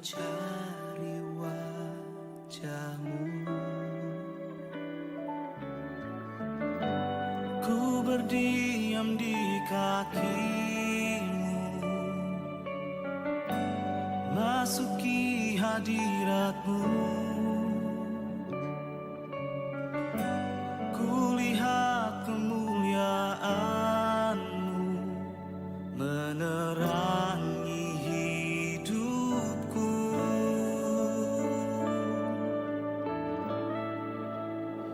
mencari wajahmu. Ku berdiam di kakimu, masuki hadiratmu. Kulihat kemuliaanmu menerangi hidupku.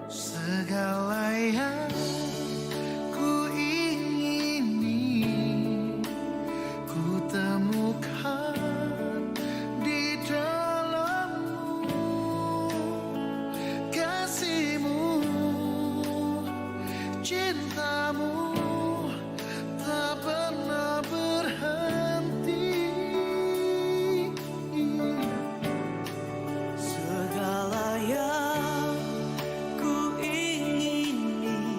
Segala yang ku ingini ku temukan di dalammu. Kasihmu, cintamu tak pernah berhenti. Segala yang ku ingini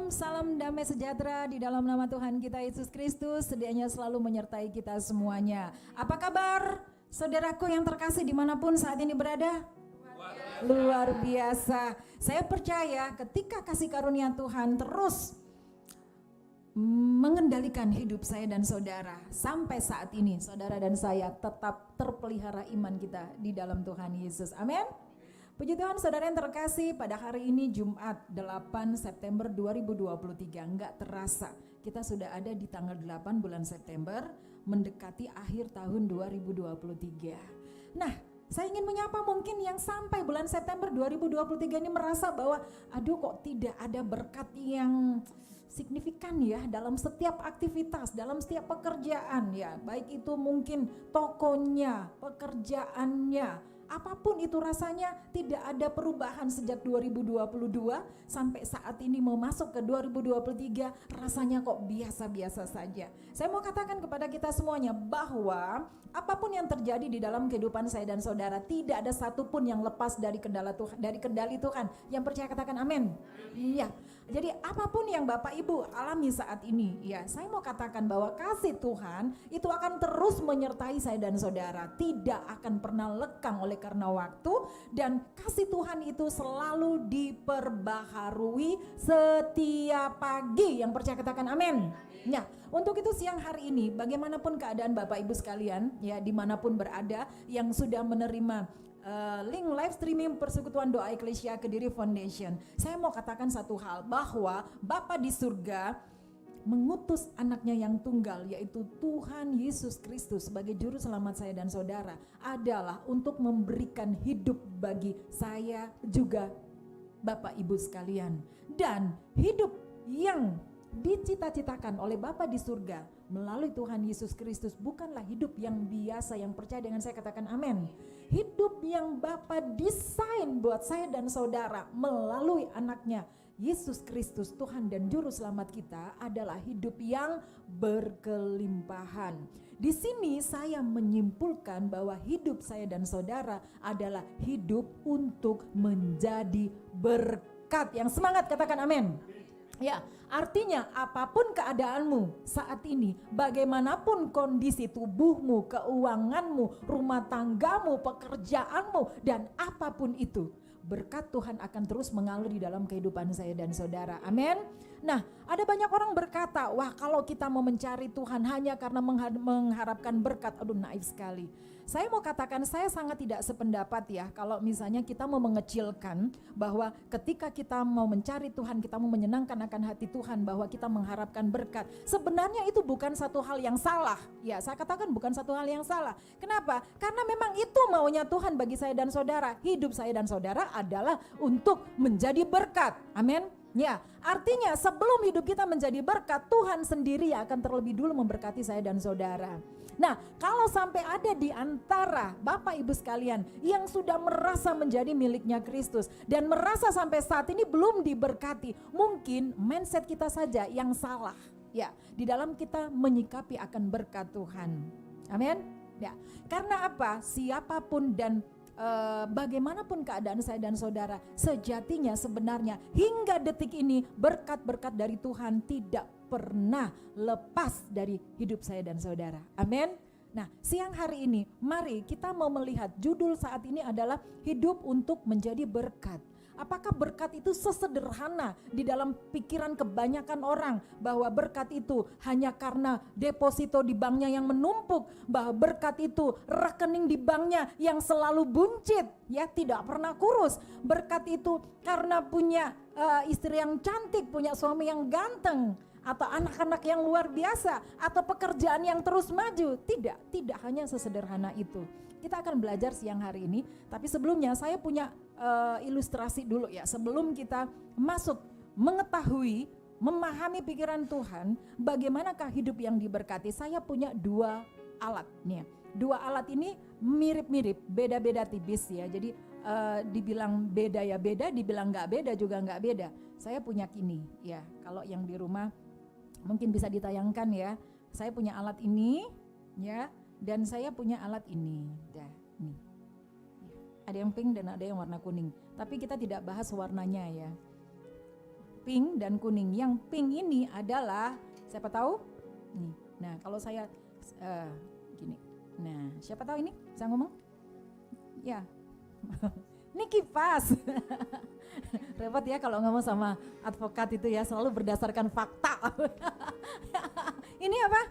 salam damai sejahtera di dalam nama Tuhan kita Yesus Kristus, sedianya selalu menyertai kita semuanya. Apa kabar saudaraku yang terkasih dimanapun saat ini berada? Luar biasa. Saya percaya ketika kasih karunia Tuhan terus mengendalikan hidup saya dan saudara, sampai saat ini saudara dan saya tetap terpelihara iman kita di dalam Tuhan Yesus. Amin. Puji Tuhan, saudara yang terkasih, pada hari ini Jumat 8 September 2023, enggak terasa kita sudah ada di tanggal 8 bulan September, mendekati akhir tahun 2023. Nah, saya ingin menyapa mungkin yang sampai bulan September 2023 ini merasa bahwa aduh kok tidak ada berkat yang signifikan ya dalam setiap aktivitas, dalam setiap pekerjaan ya, baik itu mungkin tokonya, pekerjaannya, apapun itu rasanya tidak ada perubahan sejak 2022 sampai saat ini mau masuk ke 2023, rasanya kok biasa-biasa saja. Saya mau katakan kepada kita semuanya bahwa apapun yang terjadi di dalam kehidupan saya dan saudara, tidak ada satupun yang lepas dari kendali Tuhan. Yang percaya katakan amin. Iya. Jadi apapun yang Bapak Ibu alami saat ini, ya saya mau katakan bahwa kasih Tuhan itu akan terus menyertai saya dan saudara, tidak akan pernah lekang oleh karena waktu, dan kasih Tuhan itu selalu diperbaharui setiap pagi. Yang percaya katakan amin. Ya, untuk itu siang hari ini bagaimanapun keadaan Bapak Ibu sekalian, ya dimanapun berada yang sudah menerima link live streaming Persekutuan Doa Eklesia Kediri Foundation, saya mau katakan satu hal, bahwa Bapa di surga mengutus anaknya yang tunggal, yaitu Tuhan Yesus Kristus sebagai juru selamat saya dan saudara, adalah untuk memberikan hidup bagi saya juga Bapak Ibu sekalian. Dan hidup yang dicita-citakan oleh Bapa di surga melalui Tuhan Yesus Kristus bukanlah hidup yang biasa. Yang percaya dengan saya katakan amin. Hidup yang Bapa desain buat saya dan saudara melalui anaknya Yesus Kristus, Tuhan dan Juru Selamat kita, adalah hidup yang berkelimpahan. Di sini saya menyimpulkan bahwa hidup saya dan saudara adalah hidup untuk menjadi berkat. Yang semangat katakan amin. Ya, artinya apapun keadaanmu saat ini, bagaimanapun kondisi tubuhmu, keuanganmu, rumah tanggamu, pekerjaanmu, dan apapun itu, berkat Tuhan akan terus mengalir di dalam kehidupan saya dan saudara. Amin. Nah, ada banyak orang berkata, wah kalau kita mau mencari Tuhan hanya karena mengharapkan berkat, aduh naif sekali. Saya mau katakan saya sangat tidak sependapat ya kalau misalnya kita mau mengecilkan bahwa ketika kita mau mencari Tuhan, kita mau menyenangkan akan hati Tuhan bahwa kita mengharapkan berkat. Sebenarnya itu bukan satu hal yang salah. Ya, saya katakan bukan satu hal yang salah. Kenapa? Karena memang itu maunya Tuhan bagi saya dan saudara. Hidup saya dan saudara adalah untuk menjadi berkat. Amin. Ya, artinya sebelum hidup kita menjadi berkat, Tuhan sendiri akan terlebih dulu memberkati saya dan saudara. Nah, kalau sampai ada di antara Bapak Ibu sekalian yang sudah merasa menjadi miliknya Kristus dan merasa sampai saat ini belum diberkati, mungkin mindset kita saja yang salah ya di dalam kita menyikapi akan berkat Tuhan. Amin. Ya, karena apa? Siapapun dan bagaimanapun keadaan saya dan saudara, sejatinya sebenarnya hingga detik ini berkat-berkat dari Tuhan tidak pernah lepas dari hidup saya dan saudara. Amin. Nah, siang hari ini mari kita mau melihat judul saat ini adalah hidup untuk menjadi berkat. Apakah berkat itu sesederhana di dalam pikiran kebanyakan orang bahwa berkat itu hanya karena deposito di banknya yang menumpuk, bahwa berkat itu rekening di banknya yang selalu buncit, ya tidak pernah kurus. Berkat itu karena punya istri yang cantik, punya suami yang ganteng, atau anak-anak yang luar biasa, atau pekerjaan yang terus maju. Tidak hanya sesederhana itu. Kita akan belajar siang hari ini, tapi sebelumnya saya punya ilustrasi dulu ya. Sebelum kita masuk mengetahui, memahami pikiran Tuhan, bagaimanakah hidup yang diberkati, saya punya dua alat nih. Dua alat ini mirip-mirip, beda-beda tipis ya. Jadi dibilang beda ya beda, dibilang nggak beda juga nggak beda. Saya punya ini ya, kalau yang di rumah mungkin bisa ditayangkan ya. Saya punya alat ini ya, dan saya punya alat ini. Dah, nih. Ada yang pink dan ada yang warna kuning. Tapi kita tidak bahas warnanya ya. pink dan kuning. Yang pink ini adalah, siapa tahu? Nih. Nah, kalau saya gini. Nah, siapa tahu ini? Bisa ngomong? Ya. Ini kipas. Repot ya kalau ngomong sama advokat itu ya, selalu berdasarkan fakta. Ini apa?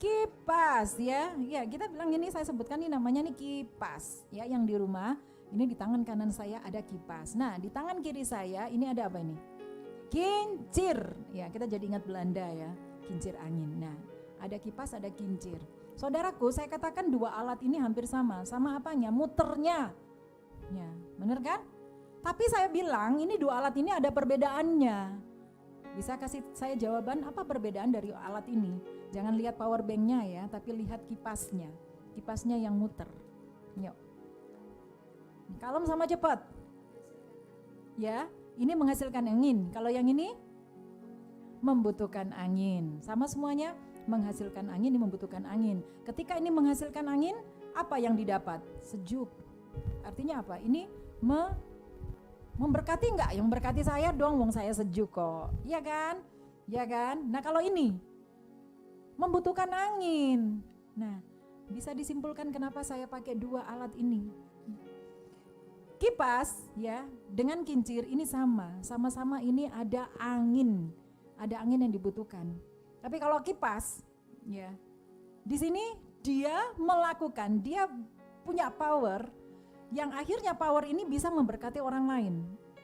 Kipas ya. Ya, kita bilang ini, saya sebutkan ini namanya nih kipas ya, yang di rumah. Ini di tangan kanan saya ada kipas. Nah, di tangan kiri saya ini ada apa ini? Kincir. Ya, kita jadi ingat Belanda ya, kincir angin. Nah, ada kipas, ada kincir. Saudaraku, saya katakan dua alat ini hampir sama. Sama apanya? Muternya. Ya, benar kan? Tapi saya bilang ini dua alat ini ada perbedaannya. Bisa kasih saya jawaban apa perbedaan dari alat ini? Jangan lihat power bank-nya ya, tapi lihat kipasnya. Kipasnya yang muter. Yuk. Kalem sama cepat. Ya, ini menghasilkan angin. Kalau yang ini membutuhkan angin. Sama semuanya, menghasilkan angin, ini membutuhkan angin. Ketika ini menghasilkan angin, apa yang didapat? Sejuk. Artinya apa? Ini memberkati enggak? Yang memberkati saya dong, wong saya sejuk kok. Iya kan? Iya kan? Nah, kalau ini membutuhkan angin. Nah, bisa disimpulkan kenapa saya pakai dua alat ini. Kipas ya dengan kincir ini sama-sama ini ada angin. Ada angin yang dibutuhkan. Tapi kalau kipas ya, di sini dia melakukan, dia punya power yang akhirnya power ini bisa memberkati orang lain.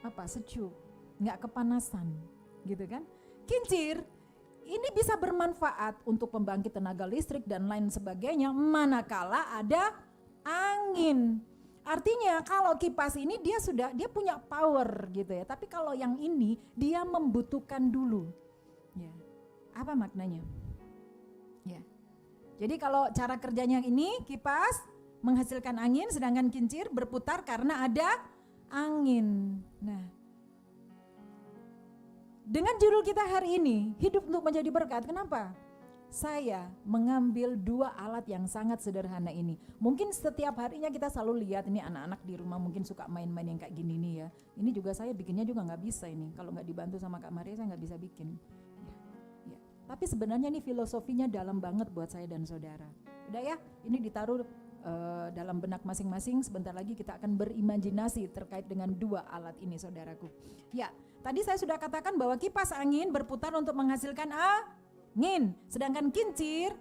Apa? Sejuk, nggak kepanasan, gitu kan? Kincir ini bisa bermanfaat untuk pembangkit tenaga listrik dan lain sebagainya manakala ada angin. Artinya kalau kipas ini dia punya power gitu ya. Tapi kalau yang ini dia membutuhkan dulu. Ya. Apa maknanya? Ya. Jadi kalau cara kerjanya ini kipas menghasilkan angin, sedangkan kincir berputar karena ada angin. Nah, dengan judul kita hari ini, hidup untuk menjadi berkat. Kenapa? Saya mengambil dua alat yang sangat sederhana ini. Mungkin setiap harinya kita selalu lihat ini anak-anak di rumah mungkin suka main-main yang kayak gini nih ya. Ini juga saya bikinnya juga nggak bisa ini. Kalau nggak dibantu sama Kak Maria saya nggak bisa bikin. Ya. Tapi sebenarnya ini filosofinya dalam banget buat saya dan saudara. Udah ya, ini ditaruh dalam benak masing-masing. Sebentar lagi kita akan berimajinasi terkait dengan dua alat ini, saudaraku. Ya, tadi saya sudah katakan bahwa kipas angin berputar untuk menghasilkan angin, sedangkan kincir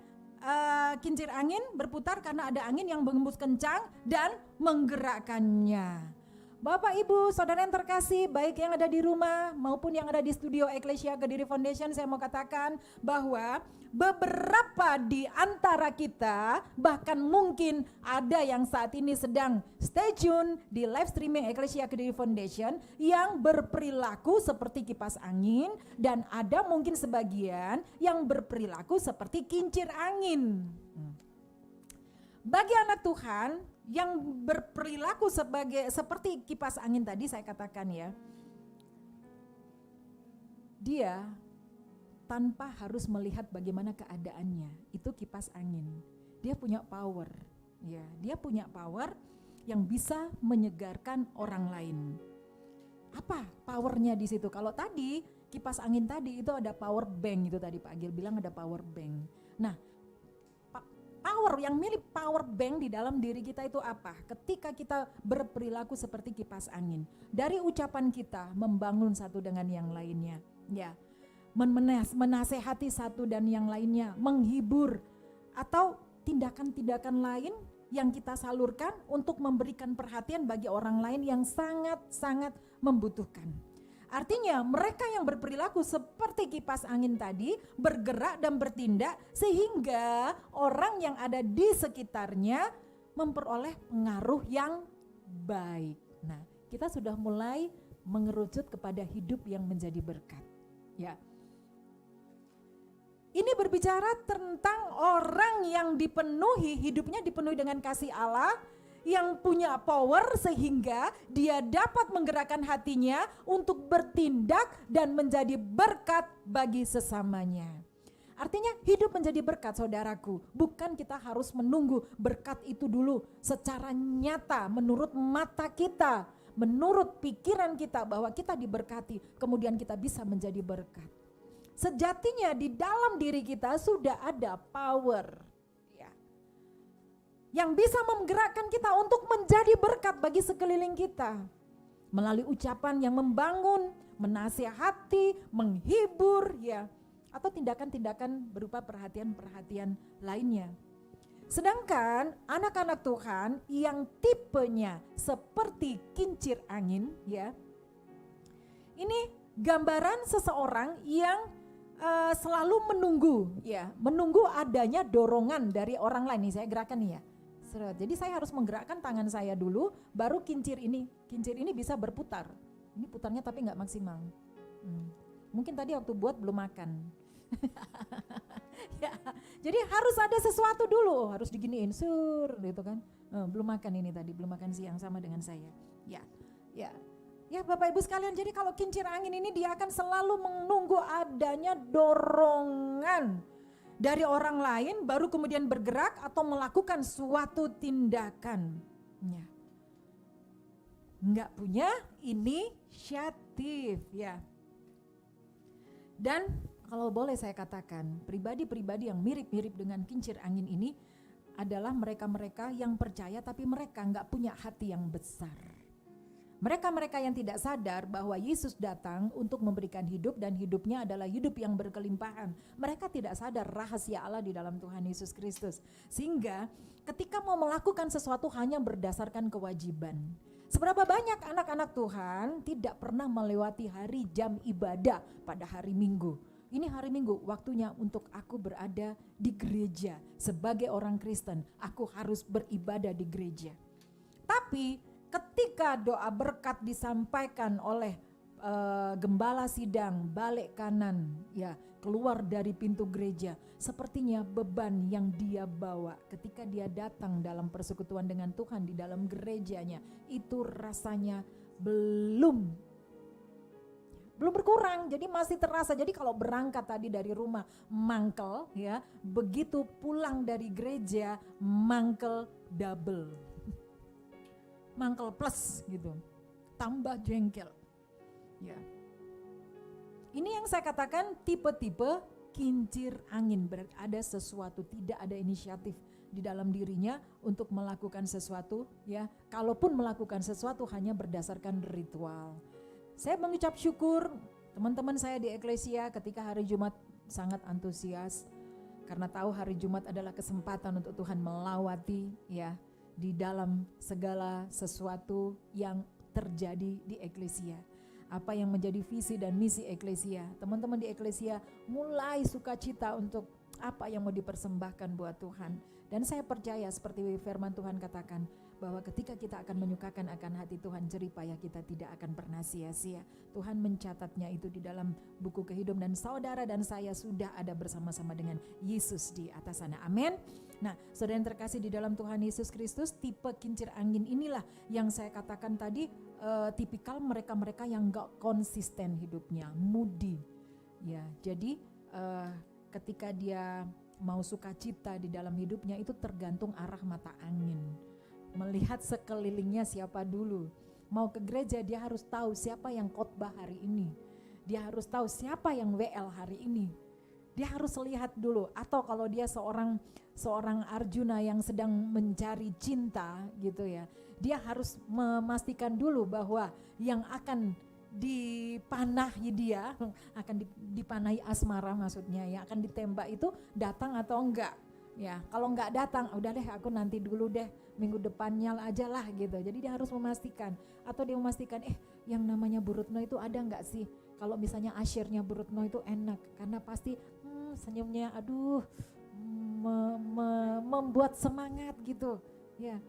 angin berputar karena ada angin yang berhembus kencang dan menggerakkannya. Bapak, Ibu, saudara yang terkasih, baik yang ada di rumah maupun yang ada di studio Eklesia Kediri Foundation, saya mau katakan bahwa beberapa di antara kita, bahkan mungkin ada yang saat ini sedang stay tune di live streaming Eklesia Kediri Foundation yang berperilaku seperti kipas angin, dan ada mungkin sebagian yang berperilaku seperti kincir angin. Bagi anak Tuhan yang berperilaku seperti kipas angin tadi saya katakan ya, dia tanpa harus melihat bagaimana keadaannya, itu kipas angin. Dia punya power, ya, dia punya power yang bisa menyegarkan orang lain. Apa powernya di situ? Kalau tadi kipas angin tadi itu ada power bank, itu tadi Pak Agil bilang ada power bank. Nah, power yang milik power bank di dalam diri kita itu apa? Ketika kita berperilaku seperti kipas angin, dari ucapan kita membangun satu dengan yang lainnya, ya, menasehati satu dan yang lainnya, menghibur, atau tindakan-tindakan lain yang kita salurkan untuk memberikan perhatian bagi orang lain yang sangat-sangat membutuhkan. Artinya mereka yang berperilaku seperti kipas angin tadi bergerak dan bertindak sehingga orang yang ada di sekitarnya memperoleh pengaruh yang baik. Nah, kita sudah mulai mengerucut kepada hidup yang menjadi berkat. Ya. Ini berbicara tentang orang yang hidupnya dipenuhi dengan kasih Allah, yang punya power sehingga dia dapat menggerakkan hatinya untuk bertindak dan menjadi berkat bagi sesamanya. Artinya hidup menjadi berkat, saudaraku, bukan kita harus menunggu berkat itu dulu secara nyata menurut mata kita, menurut pikiran kita bahwa kita diberkati, kemudian kita bisa menjadi berkat. Sejatinya di dalam diri kita sudah ada power ya, yang bisa menggerakkan kita untuk menjadi berkat bagi sekeliling kita. Melalui ucapan yang membangun, menasihati, menghibur ya, atau tindakan-tindakan berupa perhatian-perhatian lainnya. Sedangkan anak-anak Tuhan yang tipenya seperti kincir angin ya, ini gambaran seseorang yang selalu menunggu ya, menunggu adanya dorongan dari orang lain. Nih saya gerakan nih ya. Jadi saya harus menggerakkan tangan saya dulu, baru kincir ini bisa berputar. Ini putarnya tapi nggak maksimal. Mungkin tadi waktu buat belum makan. Ya, jadi harus ada sesuatu dulu, harus diginiin gitu kan. Belum makan ini tadi, belum makan siang sama dengan saya. Ya Bapak Ibu sekalian, jadi kalau kincir angin ini dia akan selalu menunggu adanya dorongan dari orang lain baru kemudian bergerak atau melakukan suatu tindakan. Ya. Enggak punya inisiatif ya. Dan kalau boleh saya katakan, pribadi-pribadi yang mirip-mirip dengan kincir angin ini adalah mereka-mereka yang percaya tapi mereka enggak punya hati yang besar. Mereka-mereka yang tidak sadar bahwa Yesus datang untuk memberikan hidup dan hidupnya adalah hidup yang berkelimpahan. Mereka tidak sadar rahasia Allah di dalam Tuhan Yesus Kristus. Sehingga ketika mau melakukan sesuatu hanya berdasarkan kewajiban. Seberapa banyak anak-anak Tuhan tidak pernah melewati hari jam ibadah pada hari Minggu. Ini hari Minggu, waktunya untuk aku berada di gereja. Sebagai orang Kristen, aku harus beribadah di gereja. Tapi ketika doa berkat disampaikan oleh gembala sidang balik kanan ya, keluar dari pintu gereja, sepertinya beban yang dia bawa ketika dia datang dalam persekutuan dengan Tuhan di dalam gerejanya itu rasanya belum berkurang, jadi masih terasa. Jadi kalau berangkat tadi dari rumah mangkel ya, begitu pulang dari gereja mangkel double, mangkel plus gitu, tambah jengkel ya. Ini yang saya katakan tipe-tipe kincir angin, berarti ada sesuatu, tidak ada inisiatif di dalam dirinya untuk melakukan sesuatu ya. Kalaupun melakukan sesuatu hanya berdasarkan ritual. Saya mengucap syukur teman-teman saya di Eklesia ketika hari Jumat sangat antusias karena tahu hari Jumat adalah kesempatan untuk Tuhan melawati ya di dalam segala sesuatu yang terjadi di Eklesia. Apa yang menjadi visi dan misi Eklesia. Teman-teman di Eklesia mulai sukacita untuk apa yang mau dipersembahkan buat Tuhan. Dan saya percaya seperti firman Tuhan katakan, bahwa ketika kita akan menyukakan akan hati Tuhan, jerih payah kita tidak akan pernah sia-sia. Tuhan mencatatnya itu di dalam buku kehidupan dan saudara dan saya sudah ada bersama-sama dengan Yesus di atas sana. Amin. Nah, saudara yang terkasih di dalam Tuhan Yesus Kristus, tipe kincir angin inilah yang saya katakan tadi, tipikal mereka-mereka yang gak konsisten hidupnya, moody. Ya, jadi ketika dia mau sukacita di dalam hidupnya itu tergantung arah mata angin. Melihat sekelilingnya siapa dulu. Mau ke gereja dia harus tahu siapa yang khotbah hari ini. Dia harus tahu siapa yang WL hari ini. Dia harus lihat dulu. Atau kalau dia seorang Arjuna yang sedang mencari cinta gitu ya, dia harus memastikan dulu bahwa yang akan dipanahi dia, akan dipanahi asmara maksudnya, yang akan ditembak itu datang atau enggak. Ya, kalau enggak datang, udah deh aku nanti dulu deh, minggu depannya aja lah gitu. Jadi dia harus memastikan, atau dia memastikan yang namanya Bu Retno itu ada enggak sih? Kalau misalnya asyirnya Bu Retno itu enak, karena pasti senyumnya aduh membuat semangat gitu. Ya.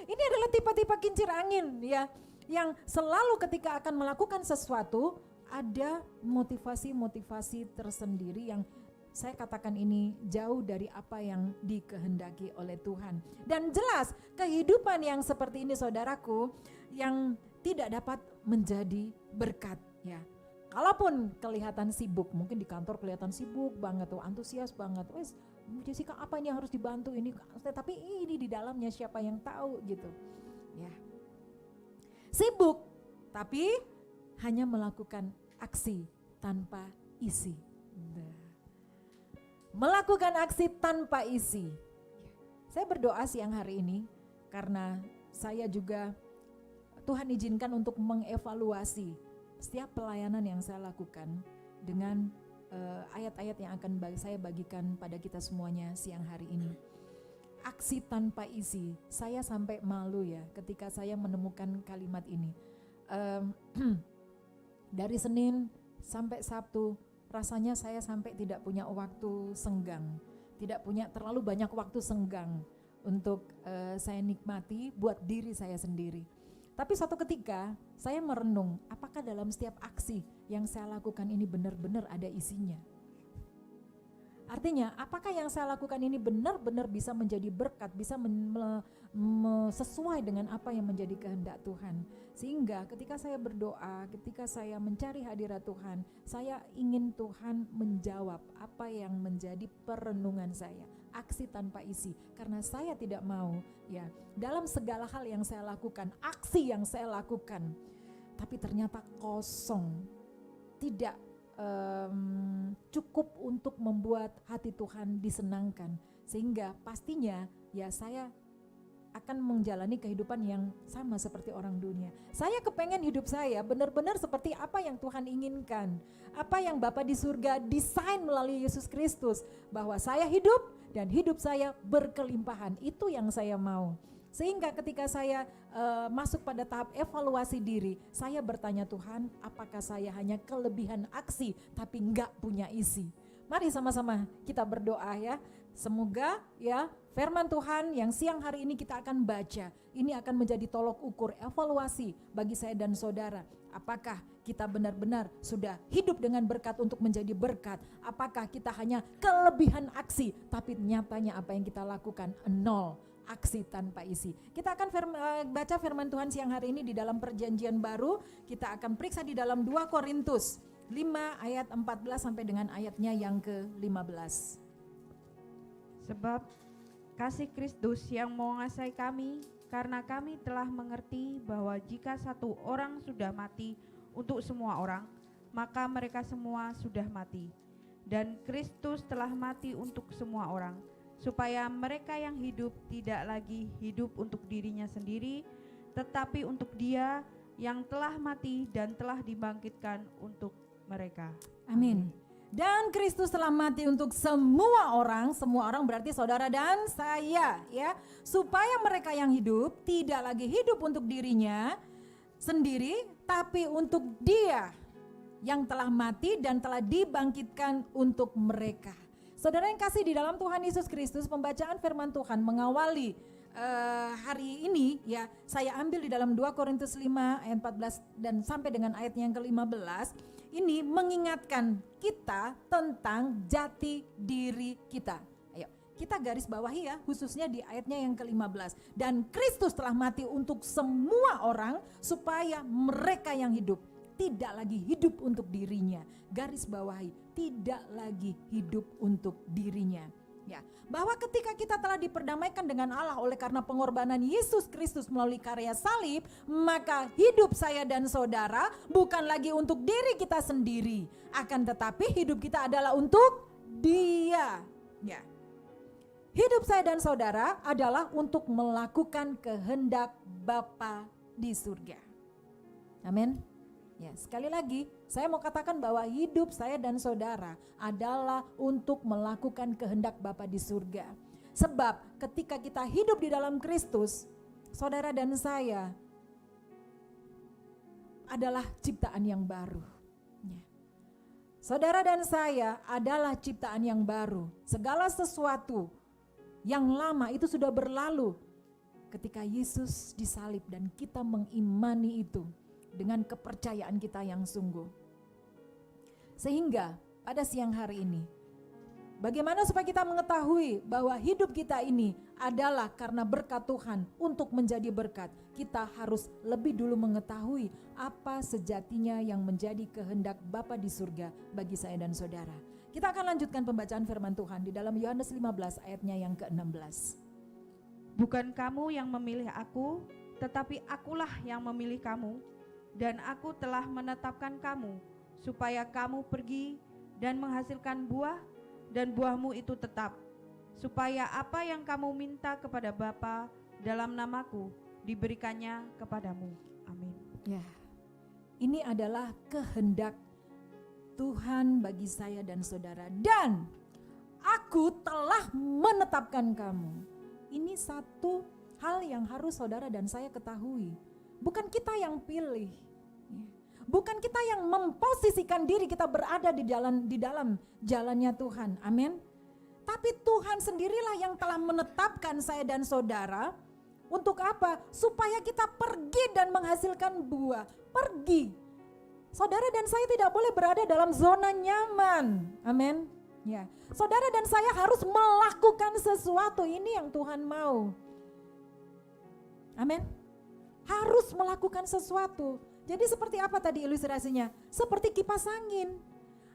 Ini adalah tipe-tipe kincir angin ya, yang selalu ketika akan melakukan sesuatu ada motivasi-motivasi tersendiri yang saya katakan ini jauh dari apa yang dikehendaki oleh Tuhan. Dan jelas kehidupan yang seperti ini saudaraku yang tidak dapat menjadi berkat ya. Kalaupun kelihatan sibuk, mungkin di kantor kelihatan sibuk banget tuh, antusias banget. Wes, Jessica apa ini yang harus dibantu ini, tapi ini di dalamnya siapa yang tahu gitu. Ya. Sibuk, tapi hanya melakukan aksi tanpa isi. Melakukan aksi tanpa isi. Saya berdoa siang hari ini karena saya juga Tuhan izinkan untuk mengevaluasi setiap pelayanan yang saya lakukan dengan ayat-ayat yang akan saya bagikan pada kita semuanya siang hari ini. Aksi tanpa isi, saya sampai malu ya ketika saya menemukan kalimat ini. Dari Senin sampai Sabtu, rasanya saya sampai tidak punya waktu senggang, tidak punya terlalu banyak waktu senggang untuk saya nikmati buat diri saya sendiri. Tapi suatu ketika saya merenung, apakah dalam setiap aksi yang saya lakukan ini benar-benar ada isinya? Artinya, apakah yang saya lakukan ini benar-benar bisa menjadi berkat, bisa sesuai dengan apa yang menjadi kehendak Tuhan. Sehingga ketika saya berdoa, ketika saya mencari hadirat Tuhan, saya ingin Tuhan menjawab apa yang menjadi perenungan saya. Aksi tanpa isi, karena saya tidak mau ya dalam segala hal yang saya lakukan, aksi yang saya lakukan, tapi ternyata kosong, tidak cukup untuk membuat hati Tuhan disenangkan, sehingga pastinya ya saya akan menjalani kehidupan yang sama seperti orang dunia. Saya kepengen hidup saya benar-benar seperti apa yang Tuhan inginkan, apa yang Bapa di surga desain melalui Yesus Kristus, bahwa saya hidup dan hidup saya berkelimpahan. Itu yang saya mau. Sehingga ketika saya masuk pada tahap evaluasi diri, saya bertanya, Tuhan, apakah saya hanya kelebihan aksi tapi enggak punya isi? Mari sama-sama kita berdoa ya. Semoga ya firman Tuhan yang siang hari ini kita akan baca, ini akan menjadi tolok ukur evaluasi bagi saya dan saudara. Apakah kita benar-benar sudah hidup dengan berkat untuk menjadi berkat? Apakah kita hanya kelebihan aksi tapi nyatanya apa yang kita lakukan nol? Aksi tanpa isi. Kita akan baca firman Tuhan siang hari ini di dalam perjanjian baru. Kita akan periksa di dalam 2 Korintus 5 ayat 14 sampai dengan ayatnya yang ke-15. Sebab kasih Kristus yang menguasai kami, karena kami telah mengerti bahwa jika satu orang sudah mati untuk semua orang, maka mereka semua sudah mati. Dan Kristus telah mati untuk semua orang, supaya mereka yang hidup tidak lagi hidup untuk dirinya sendiri, tetapi untuk Dia yang telah mati dan telah dibangkitkan untuk mereka. Amin. Dan Kristus telah mati untuk semua orang berarti saudara dan saya ya, supaya mereka yang hidup tidak lagi hidup untuk dirinya sendiri, tapi untuk Dia yang telah mati dan telah dibangkitkan untuk mereka. Saudara yang kasih di dalam Tuhan Yesus Kristus, pembacaan firman Tuhan mengawali hari ini ya, saya ambil di dalam 2 Korintus 5 ayat 14 dan sampai dengan ayatnya yang ke-15. Ini mengingatkan kita tentang jati diri kita. Ayo, kita garis bawahi ya, khususnya di ayatnya yang ke-15. Dan Kristus telah mati untuk semua orang supaya mereka yang hidup tidak lagi hidup untuk dirinya. Garis bawahi, tidak lagi hidup untuk dirinya. Ya, bahwa ketika kita telah diperdamaikan dengan Allah oleh karena pengorbanan Yesus Kristus melalui karya salib, maka hidup saya dan saudara bukan lagi untuk diri kita sendiri, akan tetapi hidup kita adalah untuk Dia. Ya. Hidup saya dan saudara adalah untuk melakukan kehendak Bapa di surga. Amin. Ya, sekali lagi saya mau katakan bahwa hidup saya dan saudara adalah untuk melakukan kehendak Bapa di surga. Sebab ketika kita hidup di dalam Kristus, saudara dan saya adalah ciptaan yang baru. Ya. Saudara dan saya adalah ciptaan yang baru. Segala sesuatu yang lama itu sudah berlalu ketika Yesus disalib dan kita mengimani itu dengan kepercayaan kita yang sungguh. Sehingga pada siang hari ini, bagaimana supaya kita mengetahui bahwa hidup kita ini adalah karena berkat Tuhan untuk menjadi berkat, kita harus lebih dulu mengetahui apa sejatinya yang menjadi kehendak Bapa di surga bagi saya dan saudara. Kita akan lanjutkan pembacaan firman Tuhan di dalam Yohanes 15 ayatnya yang ke-16. Bukan kamu yang memilih aku, tetapi akulah yang memilih kamu, dan aku telah menetapkan kamu, supaya kamu pergi dan menghasilkan buah, dan buahmu itu tetap, supaya apa yang kamu minta kepada Bapa dalam namaku, diberikannya kepadamu. Amin. Ya, ini adalah kehendak Tuhan bagi saya dan saudara. Dan aku telah menetapkan kamu. Ini satu hal yang harus saudara dan saya ketahui. Bukan kita yang pilih. Bukan kita yang memposisikan diri kita berada di dalam jalannya Tuhan. Amin. Tapi Tuhan sendirilah yang telah menetapkan saya dan saudara. Untuk apa? Supaya kita pergi dan menghasilkan buah. Pergi. Saudara dan saya tidak boleh berada dalam zona nyaman. Amin. Ya. Saudara dan saya harus melakukan sesuatu, ini yang Tuhan mau. Amin. Harus melakukan sesuatu. Jadi seperti apa tadi ilustrasinya? Seperti kipas angin.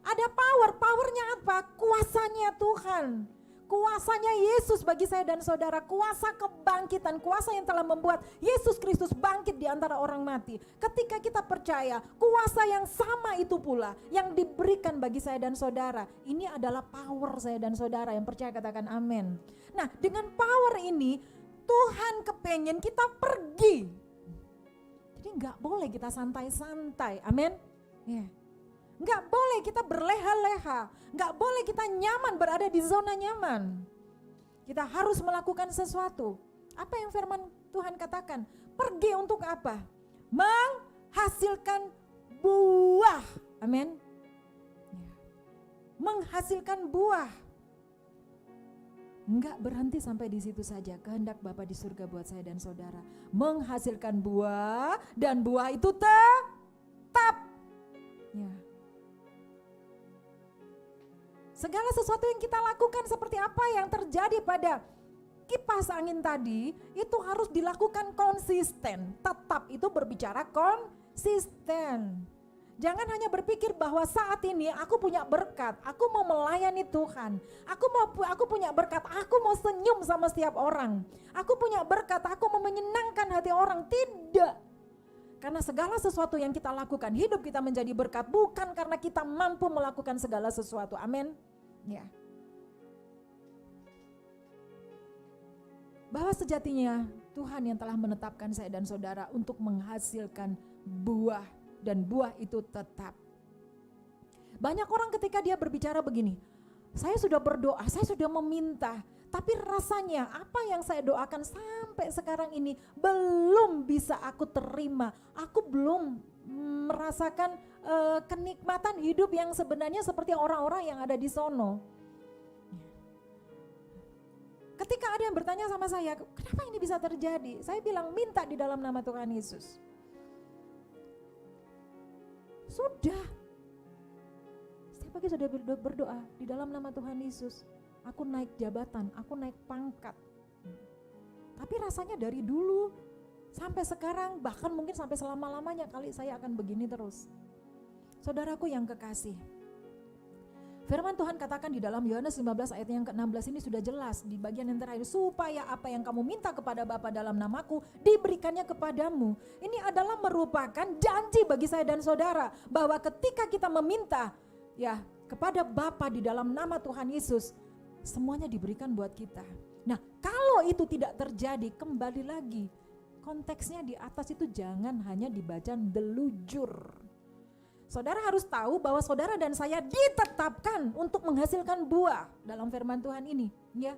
Ada powernya apa? Kuasanya Tuhan. Kuasanya Yesus bagi saya dan saudara, kuasa kebangkitan, kuasa yang telah membuat Yesus Kristus bangkit di antara orang mati. Ketika kita percaya, kuasa yang sama itu pula yang diberikan bagi saya dan saudara. Ini adalah power saya dan saudara yang percaya, katakan amin. Nah, dengan power ini Tuhan kepengen kita pergi. Jadi gak boleh kita santai-santai, amin. Ya. Gak boleh kita berleha-leha, gak boleh kita nyaman berada di zona nyaman. Kita harus melakukan sesuatu. Apa yang firman Tuhan katakan? Pergi untuk apa? Menghasilkan buah. Amin. Menghasilkan buah. Enggak berhenti sampai di situ saja. Kehendak Bapa di surga buat saya dan saudara menghasilkan buah, dan buah itu tetap. Ya. Segala sesuatu yang kita lakukan seperti apa yang terjadi pada kipas angin tadi, itu harus dilakukan konsisten. Tetap itu berbicara konsisten. Jangan hanya berpikir bahwa saat ini aku punya berkat, aku mau melayani Tuhan, aku punya berkat, aku mau senyum sama setiap orang, aku punya berkat, aku mau menyenangkan hati orang. Tidak. Karena segala sesuatu yang kita lakukan, hidup kita menjadi berkat bukan karena kita mampu melakukan segala sesuatu. Amin. Ya. Bahwa sejatinya Tuhan yang telah menetapkan saya dan saudara untuk menghasilkan buah, dan buah itu tetap. Banyak orang ketika dia berbicara begini, saya sudah berdoa, saya sudah meminta, tapi rasanya apa yang saya doakan sampai sekarang ini belum bisa aku terima. Aku belum merasakan kenikmatan hidup yang sebenarnya seperti orang-orang yang ada di sono. Ketika ada yang bertanya sama saya, kenapa ini bisa terjadi? Saya bilang, minta di dalam nama Tuhan Yesus. Sudah. Setiap pagi sudah berdoa di dalam nama Tuhan Yesus. Aku naik jabatan, aku naik pangkat. Tapi rasanya dari dulu sampai sekarang, bahkan mungkin sampai selama-lamanya kali saya akan begini terus. Saudaraku yang kekasih, firman Tuhan katakan di dalam Yohanes 15 ayat yang ke-16 ini sudah jelas di bagian yang terakhir, supaya apa yang kamu minta kepada Bapa dalam namaku diberikannya kepadamu. Ini adalah merupakan janji bagi saya dan saudara bahwa ketika kita meminta ya kepada Bapa di dalam nama Tuhan Yesus, semuanya diberikan buat kita. Nah, kalau itu tidak terjadi, kembali lagi konteksnya di atas itu jangan hanya dibaca delujur. Saudara harus tahu bahwa saudara dan saya ditetapkan untuk menghasilkan buah dalam firman Tuhan ini, ya.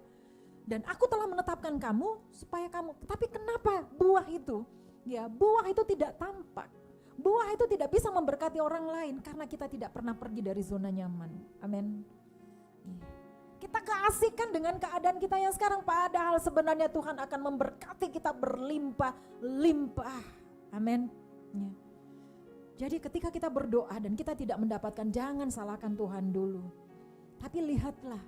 Dan aku telah menetapkan kamu supaya kamu. Tapi kenapa buah itu? Ya, buah itu tidak tampak. Buah itu tidak bisa memberkati orang lain karena kita tidak pernah pergi dari zona nyaman. Amin. Kita keasikan dengan keadaan kita yang sekarang, padahal sebenarnya Tuhan akan memberkati kita berlimpah-limpah. Amin. Ya. Jadi ketika kita berdoa dan kita tidak mendapatkan, jangan salahkan Tuhan dulu. Tapi lihatlah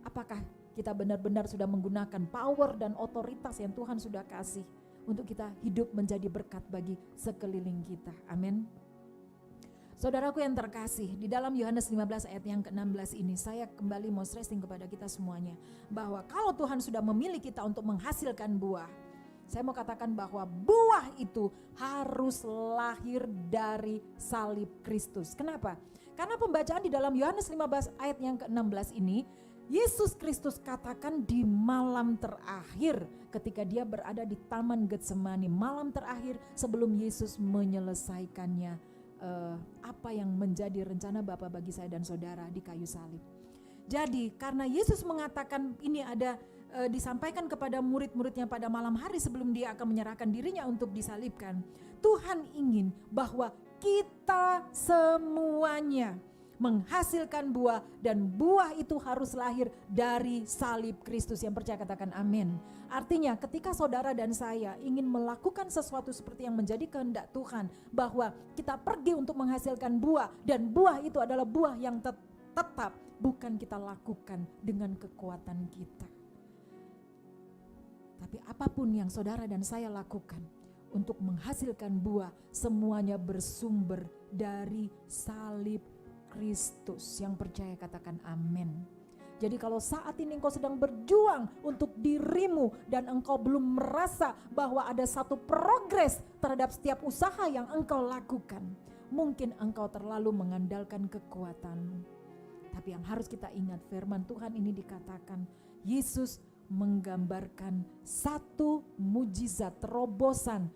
apakah kita benar-benar sudah menggunakan power dan otoritas yang Tuhan sudah kasih untuk kita hidup menjadi berkat bagi sekeliling kita. Amin. Saudaraku yang terkasih, di dalam Yohanes 15 ayat yang ke-16 ini saya kembali mau stressing kepada kita semuanya bahwa kalau Tuhan sudah memilih kita untuk menghasilkan buah, Saya mau katakan bahwa buah itu harus lahir dari salib Kristus. Kenapa? Karena pembacaan di dalam Yohanes 15 ayat yang ke-16 ini, Yesus Kristus katakan di malam terakhir ketika dia berada di Taman Getsemani, malam terakhir sebelum Yesus menyelesaikannya apa yang menjadi rencana Bapa bagi saya dan saudara di kayu salib. Jadi karena Yesus mengatakan ini ada disampaikan kepada murid-muridnya pada malam hari sebelum dia akan menyerahkan dirinya untuk disalibkan, Tuhan ingin bahwa kita semuanya menghasilkan buah, dan buah itu harus lahir dari salib Kristus. Yang percaya katakan amin. Artinya ketika saudara dan saya ingin melakukan sesuatu seperti yang menjadi kehendak Tuhan, bahwa kita pergi untuk menghasilkan buah, dan buah itu adalah buah yang tetap, bukan kita lakukan dengan kekuatan kita. Tapi apapun yang saudara dan saya lakukan untuk menghasilkan buah, semuanya bersumber dari salib Kristus. Yang percaya katakan amin. Jadi kalau saat ini engkau sedang berjuang untuk dirimu dan engkau belum merasa bahwa ada satu progres terhadap setiap usaha yang engkau lakukan, mungkin engkau terlalu mengandalkan kekuatanmu. Tapi yang harus kita ingat, firman Tuhan ini dikatakan Yesus menggambarkan satu mujizat terobosan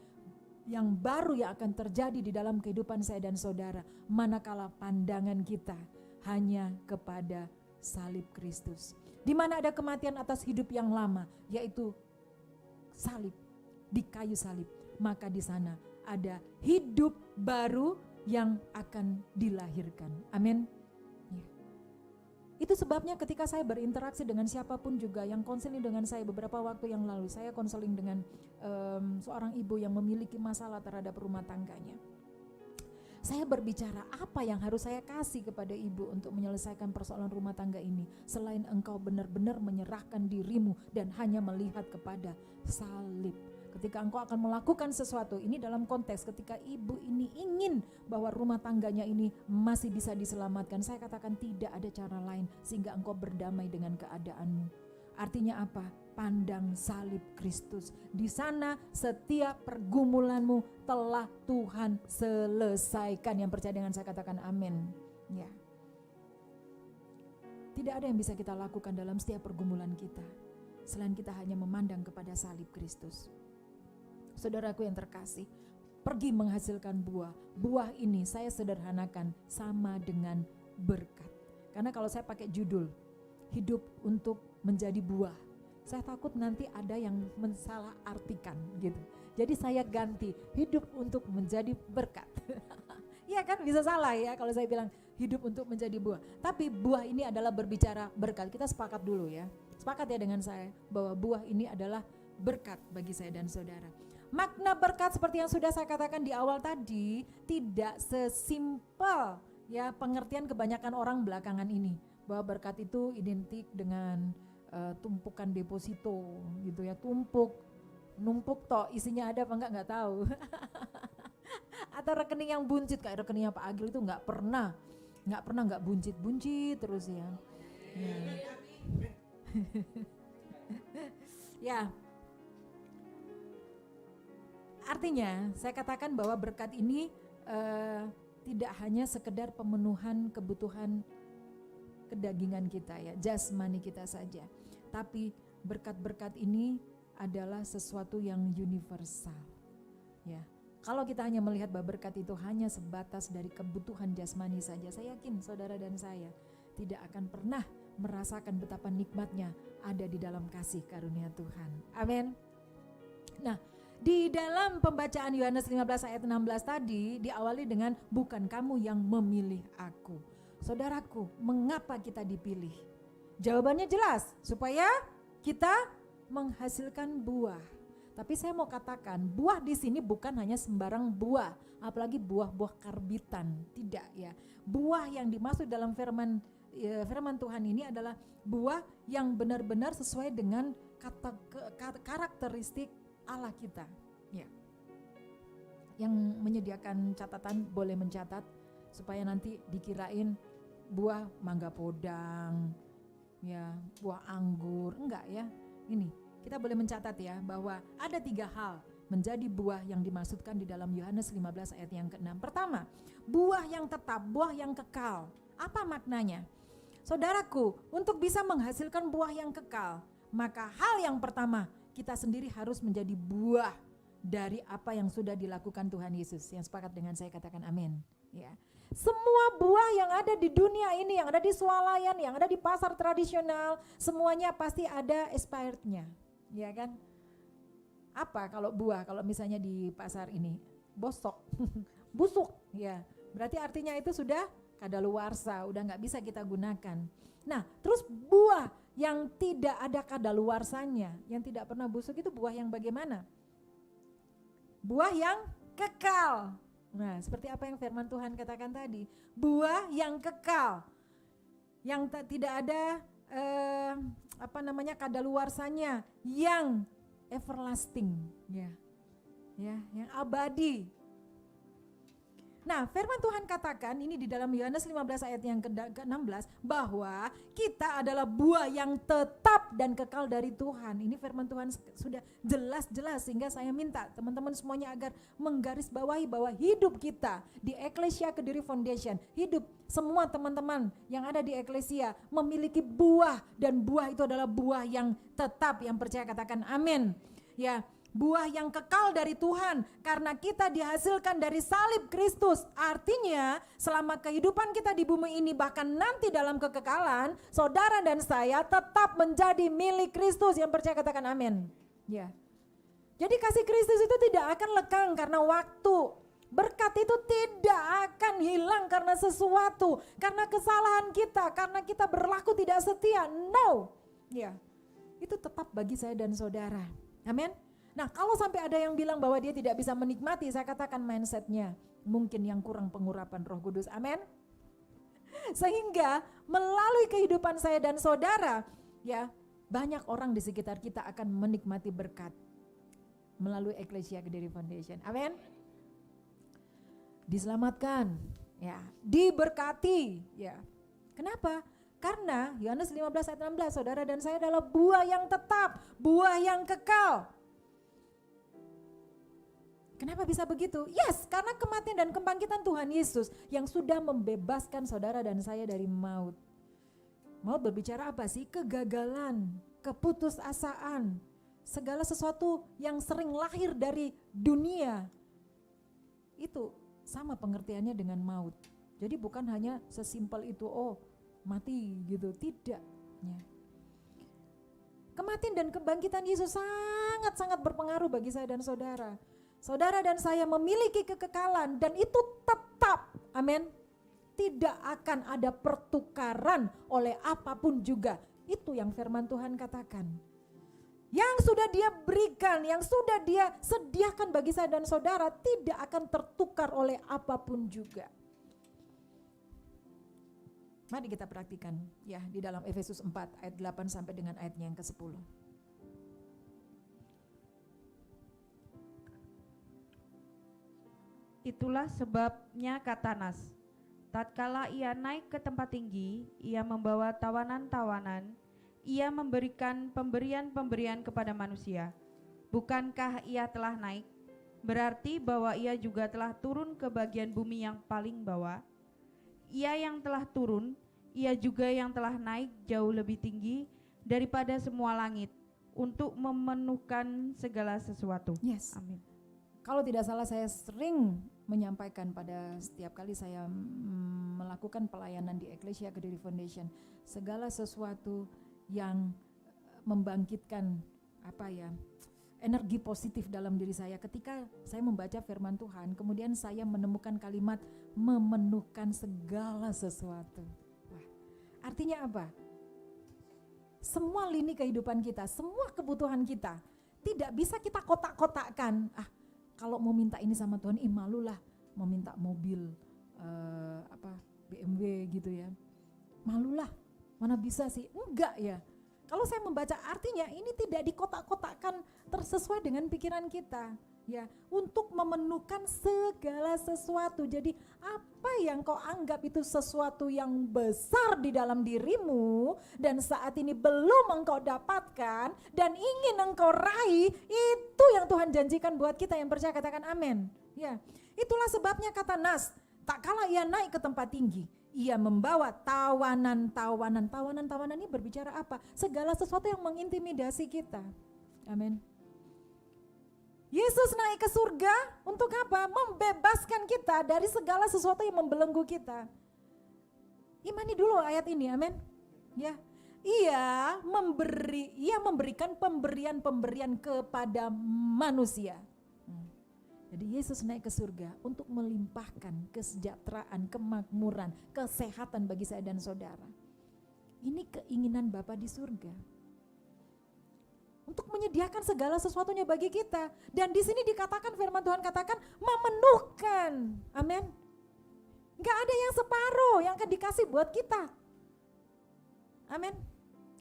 yang baru yang akan terjadi di dalam kehidupan saya dan saudara, manakala pandangan kita hanya kepada salib Kristus. Di mana ada kematian atas hidup yang lama, yaitu salib, di kayu salib, maka di sana ada hidup baru yang akan dilahirkan. Amin. Itu sebabnya ketika saya berinteraksi dengan siapapun juga yang konseling dengan saya beberapa waktu yang lalu, saya konseling dengan seorang ibu yang memiliki masalah terhadap rumah tangganya. Saya berbicara apa yang harus saya kasih kepada ibu untuk menyelesaikan persoalan rumah tangga ini, selain engkau benar-benar menyerahkan dirimu dan hanya melihat kepada salib. Ketika engkau akan melakukan sesuatu, ini dalam konteks ketika ibu ini ingin bahwa rumah tangganya ini masih bisa diselamatkan, saya katakan tidak ada cara lain sehingga engkau berdamai dengan keadaanmu. Artinya apa? Pandang salib Kristus. Di sana setiap pergumulanmu telah Tuhan selesaikan. Yang percaya dengan saya katakan amin. Ya. Tidak ada yang bisa kita lakukan dalam setiap pergumulan kita selain kita hanya memandang kepada salib Kristus. Saudaraku yang terkasih, pergi menghasilkan buah. Buah ini saya sederhanakan sama dengan berkat. Karena kalau saya pakai judul hidup untuk menjadi buah, saya takut nanti ada yang mensalah artikan gitu. Jadi saya ganti hidup untuk menjadi berkat. Iya kan, bisa salah ya kalau saya bilang hidup untuk menjadi buah. Tapi buah ini adalah berbicara berkat. Kita sepakat dulu ya. Sepakat ya dengan saya bahwa buah ini adalah berkat bagi saya dan saudara. Makna berkat seperti yang sudah saya katakan di awal tadi tidak sesimpel ya pengertian kebanyakan orang belakangan ini, bahwa berkat itu identik dengan tumpukan deposito gitu ya, numpuk toh, isinya ada apa nggak tahu. Atau rekening yang buncit kayak rekeningnya Pak Agil itu nggak pernah nggak buncit terus ya. Ya. Artinya saya katakan bahwa berkat ini tidak hanya sekedar pemenuhan kebutuhan kedagingan kita ya, jasmani kita saja. Tapi berkat-berkat ini adalah sesuatu yang universal. Ya. Kalau kita hanya melihat bahwa berkat itu hanya sebatas dari kebutuhan jasmani saja, saya yakin saudara dan saya tidak akan pernah merasakan betapa nikmatnya ada di dalam kasih karunia Tuhan. Amin. Nah, di dalam pembacaan Yohanes 15 ayat 16 tadi diawali dengan bukan kamu yang memilih aku. Saudaraku, mengapa kita dipilih? Jawabannya jelas, supaya kita menghasilkan buah. Tapi saya mau katakan, buah di sini bukan hanya sembarang buah, apalagi buah-buah karbitan, tidak ya. Buah yang dimaksud dalam firman Tuhan ini adalah buah yang benar-benar sesuai dengan karakteristik Allah kita, ya. Yang menyediakan catatan boleh mencatat supaya nanti dikirain buah mangga podang, ya, buah anggur, enggak ya. Ini kita boleh mencatat ya bahwa ada 3 hal menjadi buah yang dimaksudkan di dalam Yohanes 15 ayat yang ke-6. Pertama, buah yang tetap, buah yang kekal. Apa maknanya? Saudaraku, untuk bisa menghasilkan buah yang kekal, maka hal yang pertama, kita sendiri harus menjadi buah dari apa yang sudah dilakukan Tuhan Yesus. Yang sepakat dengan saya katakan amin. Ya. Semua buah yang ada di dunia ini, yang ada di swalayan, yang ada di pasar tradisional, semuanya pasti ada expirednya, ya kan? Apa kalau buah, kalau misalnya di pasar ini bosok, busuk, ya berarti artinya itu sudah kadaluarsa, udah nggak bisa kita gunakan. Nah, terus buah yang tidak ada kadaluarsanya, yang tidak pernah busuk itu buah yang bagaimana? Buah yang kekal. Nah, seperti apa yang firman Tuhan katakan tadi, buah yang kekal, yang tidak ada kadaluarsanya, yang everlasting, ya, yang abadi. Nah, firman Tuhan katakan ini di dalam Yohanes 15 ayat yang ke-16 bahwa kita adalah buah yang tetap dan kekal dari Tuhan. Ini firman Tuhan sudah jelas-jelas, sehingga saya minta teman-teman semuanya agar menggarisbawahi bahwa hidup kita di Eklesia Kediri Foundation, hidup semua teman-teman yang ada di Eklesia memiliki buah, dan buah itu adalah buah yang tetap. Yang percaya katakan amin. Ya, buah yang kekal dari Tuhan karena kita dihasilkan dari salib Kristus. Artinya selama kehidupan kita di bumi ini, bahkan nanti dalam kekekalan, saudara dan saya tetap menjadi milik Kristus. Yang percaya katakan amin. Ya. Jadi kasih Kristus itu tidak akan lekang karena waktu. Berkat itu tidak akan hilang karena sesuatu, karena kesalahan kita, karena kita berlaku tidak setia. No. Ya. Itu tetap bagi saya dan saudara. Amin. Nah, kalau sampai ada yang bilang bahwa dia tidak bisa menikmati, saya katakan mindsetnya mungkin yang kurang pengurapan Roh Kudus. Amin. Sehingga melalui kehidupan saya dan saudara, ya, banyak orang di sekitar kita akan menikmati berkat melalui Eklesia Kediri Foundation. Amin. Diselamatkan, ya, diberkati, ya. Kenapa? Karena Yohanes 15 ayat 16, saudara dan saya adalah buah yang tetap, buah yang kekal. Kenapa bisa begitu? Yes, karena kematian dan kebangkitan Tuhan Yesus yang sudah membebaskan saudara dan saya dari maut. Maut berbicara apa sih? Kegagalan, keputusasaan, segala sesuatu yang sering lahir dari dunia. Itu sama pengertiannya dengan maut. Jadi bukan hanya sesimpel itu, oh mati gitu, tidak. Ya. Kematian dan kebangkitan Yesus sangat-sangat berpengaruh bagi saya dan saudara. Saudara dan saya memiliki kekekalan dan itu tetap, amin. Tidak akan ada pertukaran oleh apapun juga. Itu yang firman Tuhan katakan. Yang sudah dia berikan, yang sudah dia sediakan bagi saya dan saudara tidak akan tertukar oleh apapun juga. Mari kita praktikan ya di dalam Efesus 4 ayat 8 sampai dengan ayatnya yang ke-10. Itulah sebabnya kata Nas, tatkala ia naik ke tempat tinggi, ia membawa tawanan-tawanan, ia memberikan pemberian-pemberian kepada manusia. Bukankah ia telah naik? Berarti bahwa ia juga telah turun ke bagian bumi yang paling bawah. Ia yang telah turun, ia juga yang telah naik jauh lebih tinggi daripada semua langit untuk memenuhkan segala sesuatu. Yes. Amin. Kalau tidak salah saya sering menyampaikan pada setiap kali saya melakukan pelayanan di Eklesia Kediri Foundation, segala sesuatu yang membangkitkan energi positif dalam diri saya ketika saya membaca firman Tuhan, kemudian saya menemukan kalimat memenuhkan segala sesuatu. Wah, artinya apa? Semua lini kehidupan kita, semua kebutuhan kita tidak bisa kita kotak-kotakkan. Kalau mau minta ini sama Tuhan, malulah mau minta mobil BMW gitu ya. Malulah, mana bisa sih? Enggak ya. Kalau saya membaca artinya ini tidak dikotak-kotakkan tersesuai dengan pikiran kita. ya, untuk memenuhkan segala sesuatu. Jadi apa yang kau anggap itu sesuatu yang besar di dalam dirimu dan saat ini belum engkau dapatkan dan ingin engkau raih, itu yang Tuhan janjikan buat kita yang percaya, katakan amin. Ya, itulah sebabnya kata Nas, tak kala ia naik ke tempat tinggi, ia membawa tawanan-tawanan. Tawanan-tawanan ini berbicara apa? Segala sesuatu yang mengintimidasi kita. Amin. Yesus naik ke surga untuk apa? Membebaskan kita dari segala sesuatu yang membelenggu kita. Imani dulu ayat ini, amin. Ya, ia memberikan pemberian-pemberian kepada manusia. Jadi Yesus naik ke surga untuk melimpahkan kesejahteraan, kemakmuran, kesehatan bagi saya dan saudara. Ini keinginan Bapa di surga. Untuk menyediakan segala sesuatunya bagi kita. Dan di sini dikatakan, firman Tuhan katakan memenuhkan. Amin. Gak ada yang separuh yang akan dikasih buat kita. Amin.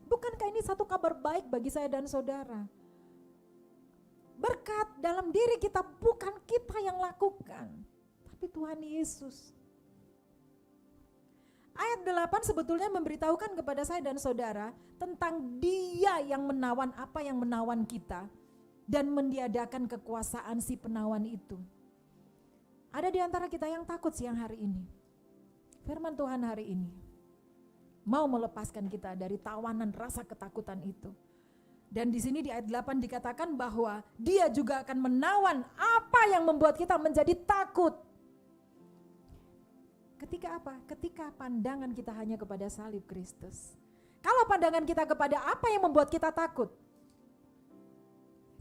Bukankah ini satu kabar baik bagi saya dan saudara? Berkat dalam diri kita bukan kita yang lakukan, tapi Tuhan Yesus. Ayat 8 sebetulnya memberitahukan kepada saya dan saudara tentang Dia yang menawan apa yang menawan kita dan meniadakan kekuasaan si penawan itu. Ada di antara kita yang takut siang hari ini. Firman Tuhan hari ini mau melepaskan kita dari tawanan rasa ketakutan itu. Dan di sini di ayat 8 dikatakan bahwa Dia juga akan menawan apa yang membuat kita menjadi takut. Ketika apa? Ketika pandangan kita hanya kepada salib Kristus. Kalau pandangan kita kepada apa yang membuat kita takut,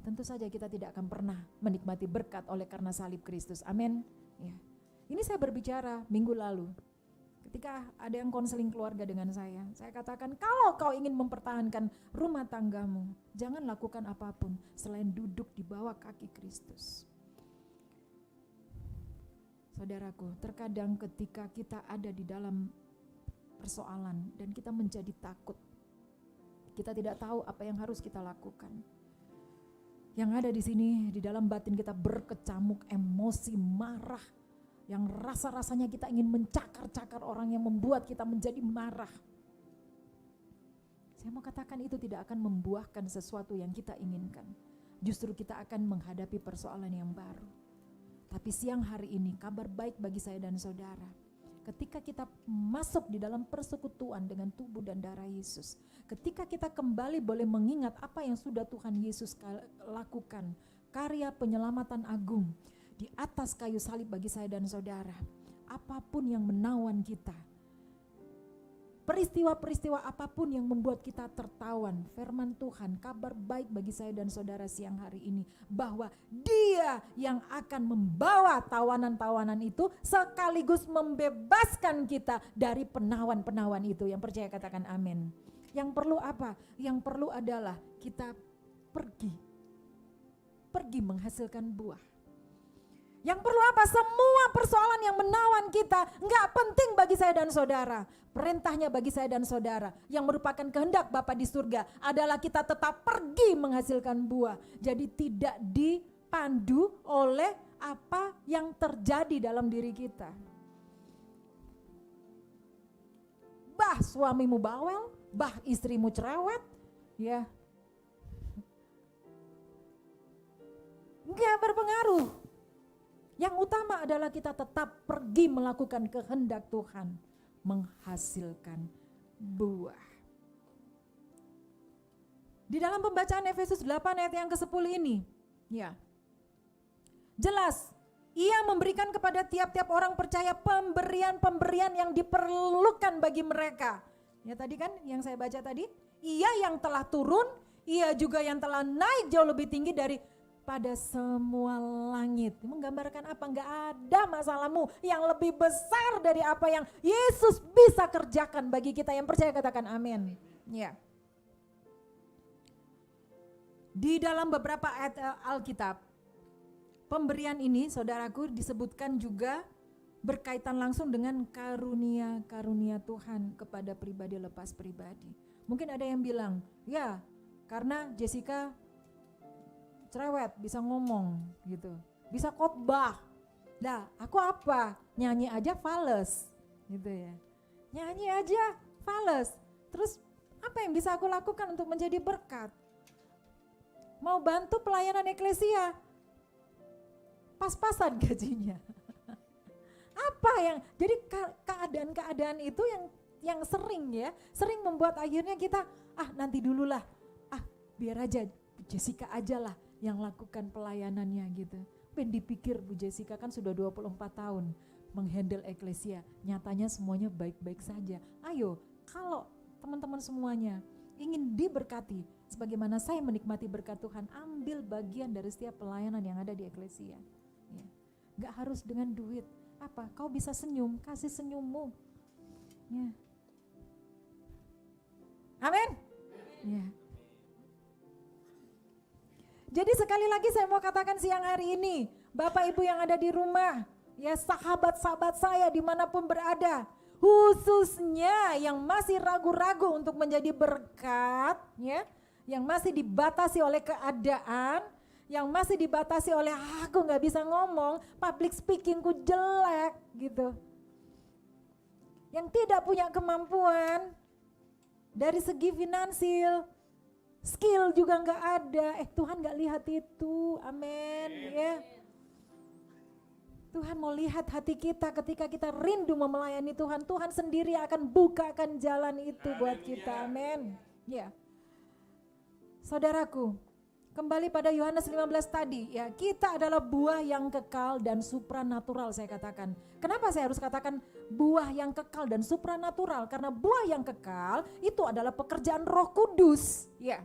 tentu saja kita tidak akan pernah menikmati berkat oleh karena salib Kristus. Amin. Ya. Ini saya berbicara minggu lalu. Ketika ada yang konseling keluarga dengan saya katakan, kalau kau ingin mempertahankan rumah tanggamu, jangan lakukan apapun selain duduk di bawah kaki Kristus. Saudaraku, terkadang ketika kita ada di dalam persoalan dan kita menjadi takut, kita tidak tahu apa yang harus kita lakukan. Yang ada di sini di dalam batin kita berkecamuk emosi, marah, yang rasa-rasanya kita ingin mencakar-cakar orang yang membuat kita menjadi marah. Saya mau katakan itu tidak akan membuahkan sesuatu yang kita inginkan. Justru kita akan menghadapi persoalan yang baru. Tapi siang hari ini kabar baik bagi saya dan saudara. Ketika kita masuk di dalam persekutuan dengan tubuh dan darah Yesus, ketika kita kembali boleh mengingat apa yang sudah Tuhan Yesus lakukan, karya penyelamatan agung di atas kayu salib bagi saya dan saudara, apapun yang menawan kita, peristiwa-peristiwa apapun yang membuat kita tertawan, firman Tuhan, kabar baik bagi saya dan saudara siang hari ini, bahwa Dia yang akan membawa tawanan-tawanan itu sekaligus membebaskan kita dari penawan-penawan itu. Yang percaya katakan amin. Yang perlu apa? Yang perlu adalah kita pergi menghasilkan buah. Yang perlu apa? Semua persoalan yang menawan kita enggak penting bagi saya dan saudara. Perintahnya bagi saya dan saudara yang merupakan kehendak Bapa di surga adalah kita tetap pergi menghasilkan buah. Jadi tidak dipandu oleh apa yang terjadi dalam diri kita. Bah suamimu bawel, bah istrimu cerewet, ya. Enggak berpengaruh. Yang utama adalah kita tetap pergi melakukan kehendak Tuhan, menghasilkan buah. Di dalam pembacaan Efesus 8 ayat yang ke-10 ini, ya, jelas, Ia memberikan kepada tiap-tiap orang percaya pemberian-pemberian yang diperlukan bagi mereka. Ya tadi kan yang saya baca tadi, Ia yang telah turun, Ia juga yang telah naik jauh lebih tinggi dari pada semua langit. Menggambarkan apa? Enggak ada masalahmu yang lebih besar dari apa yang Yesus bisa kerjakan bagi kita yang percaya, katakan amin. Ya. Di dalam beberapa ayat Alkitab, pemberian ini saudaraku disebutkan juga berkaitan langsung dengan karunia-karunia Tuhan kepada pribadi lepas pribadi. Mungkin ada yang bilang, ya karena Jessica cerewet, bisa ngomong gitu, bisa khotbah. Nah, aku apa? Nyanyi aja fales gitu ya. Nyanyi aja fales. Terus apa yang bisa aku lakukan untuk menjadi berkat? Mau bantu pelayanan eklesia, pas-pasan gajinya. Apa yang jadi keadaan-keadaan itu yang sering membuat akhirnya kita nanti dululah, biar aja Jessica aja lah yang lakukan pelayanannya gitu. Ben dipikir Bu Jessica kan sudah 24 tahun menghandle eklesia, nyatanya semuanya baik-baik saja. Ayo, kalau teman-teman semuanya ingin diberkati sebagaimana saya menikmati berkat Tuhan, ambil bagian dari setiap pelayanan yang ada di eklesia. Ya. Gak harus dengan duit. Apa? Kau bisa senyum, kasih senyummu. Ya. Amin. Ya. Jadi sekali lagi saya mau katakan siang hari ini, Bapak Ibu yang ada di rumah, ya sahabat-sahabat saya dimanapun berada, khususnya yang masih ragu-ragu untuk menjadi berkat, ya, yang masih dibatasi oleh keadaan, yang masih dibatasi oleh aku nggak bisa ngomong, public speakingku jelek gitu, yang tidak punya kemampuan dari segi finansial, skill juga nggak ada. Tuhan nggak lihat itu, amin ya. Tuhan mau lihat hati kita ketika kita rindu memelayani Tuhan. Tuhan sendiri akan bukakan jalan itu buat kita, amin. Ya, saudaraku, kembali pada Yohanes 15 tadi, ya kita adalah buah yang kekal dan supranatural saya katakan. Kenapa saya harus katakan buah yang kekal dan supranatural? Karena buah yang kekal itu adalah pekerjaan Roh Kudus, ya.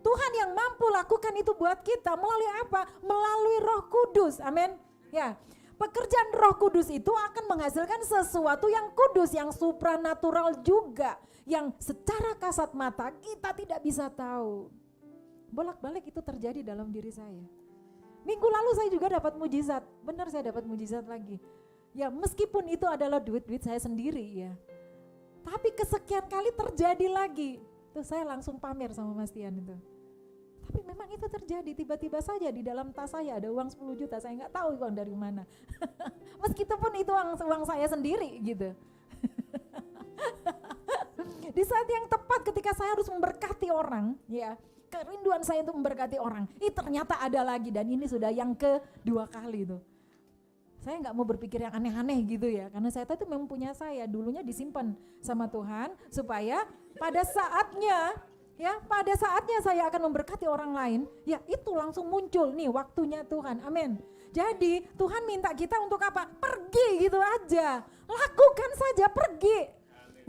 Tuhan yang mampu lakukan itu buat kita melalui apa? Melalui Roh Kudus, amin. Ya, pekerjaan Roh Kudus itu akan menghasilkan sesuatu yang kudus, yang supranatural juga, yang secara kasat mata kita tidak bisa tahu. Bolak-balik itu terjadi dalam diri saya. Minggu lalu saya juga dapat mujizat, benar saya dapat mujizat lagi. Ya meskipun itu adalah duit-duit saya sendiri ya, tapi kesekian kali terjadi lagi. Tuh saya langsung pamer sama Mas Tian itu. Tapi memang itu terjadi, tiba-tiba saja di dalam tas saya ada uang 10 juta, saya nggak tahu uang dari mana. Meskipun itu uang saya sendiri gitu. Di saat yang tepat ketika saya harus memberkati orang, ya kerinduan saya untuk memberkati orang, ternyata ada lagi dan ini sudah yang kedua kali itu. Saya nggak mau berpikir yang aneh-aneh gitu ya, karena saya tahu itu memang punya saya, dulunya disimpan sama Tuhan supaya pada saatnya saya akan memberkati orang lain, ya itu langsung muncul nih waktunya Tuhan, amin. Jadi Tuhan minta kita untuk apa? Pergi gitu aja, lakukan saja, pergi.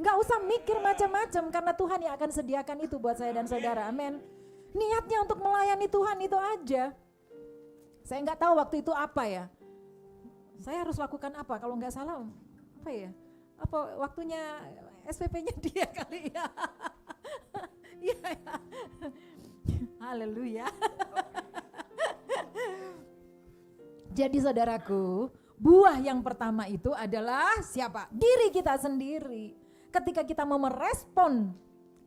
Nggak usah mikir macam-macam karena Tuhan yang akan sediakan itu buat saya dan saudara, amin. Niatnya untuk melayani Tuhan itu aja. Saya nggak tahu waktu itu apa ya. Saya harus lakukan apa? Kalau nggak salah apa ya? Apa waktunya SPP-nya dia kali ya? Iya. Haleluya. Jadi saudaraku, buah yang pertama itu adalah siapa? Diri kita sendiri. Ketika kita mau merespon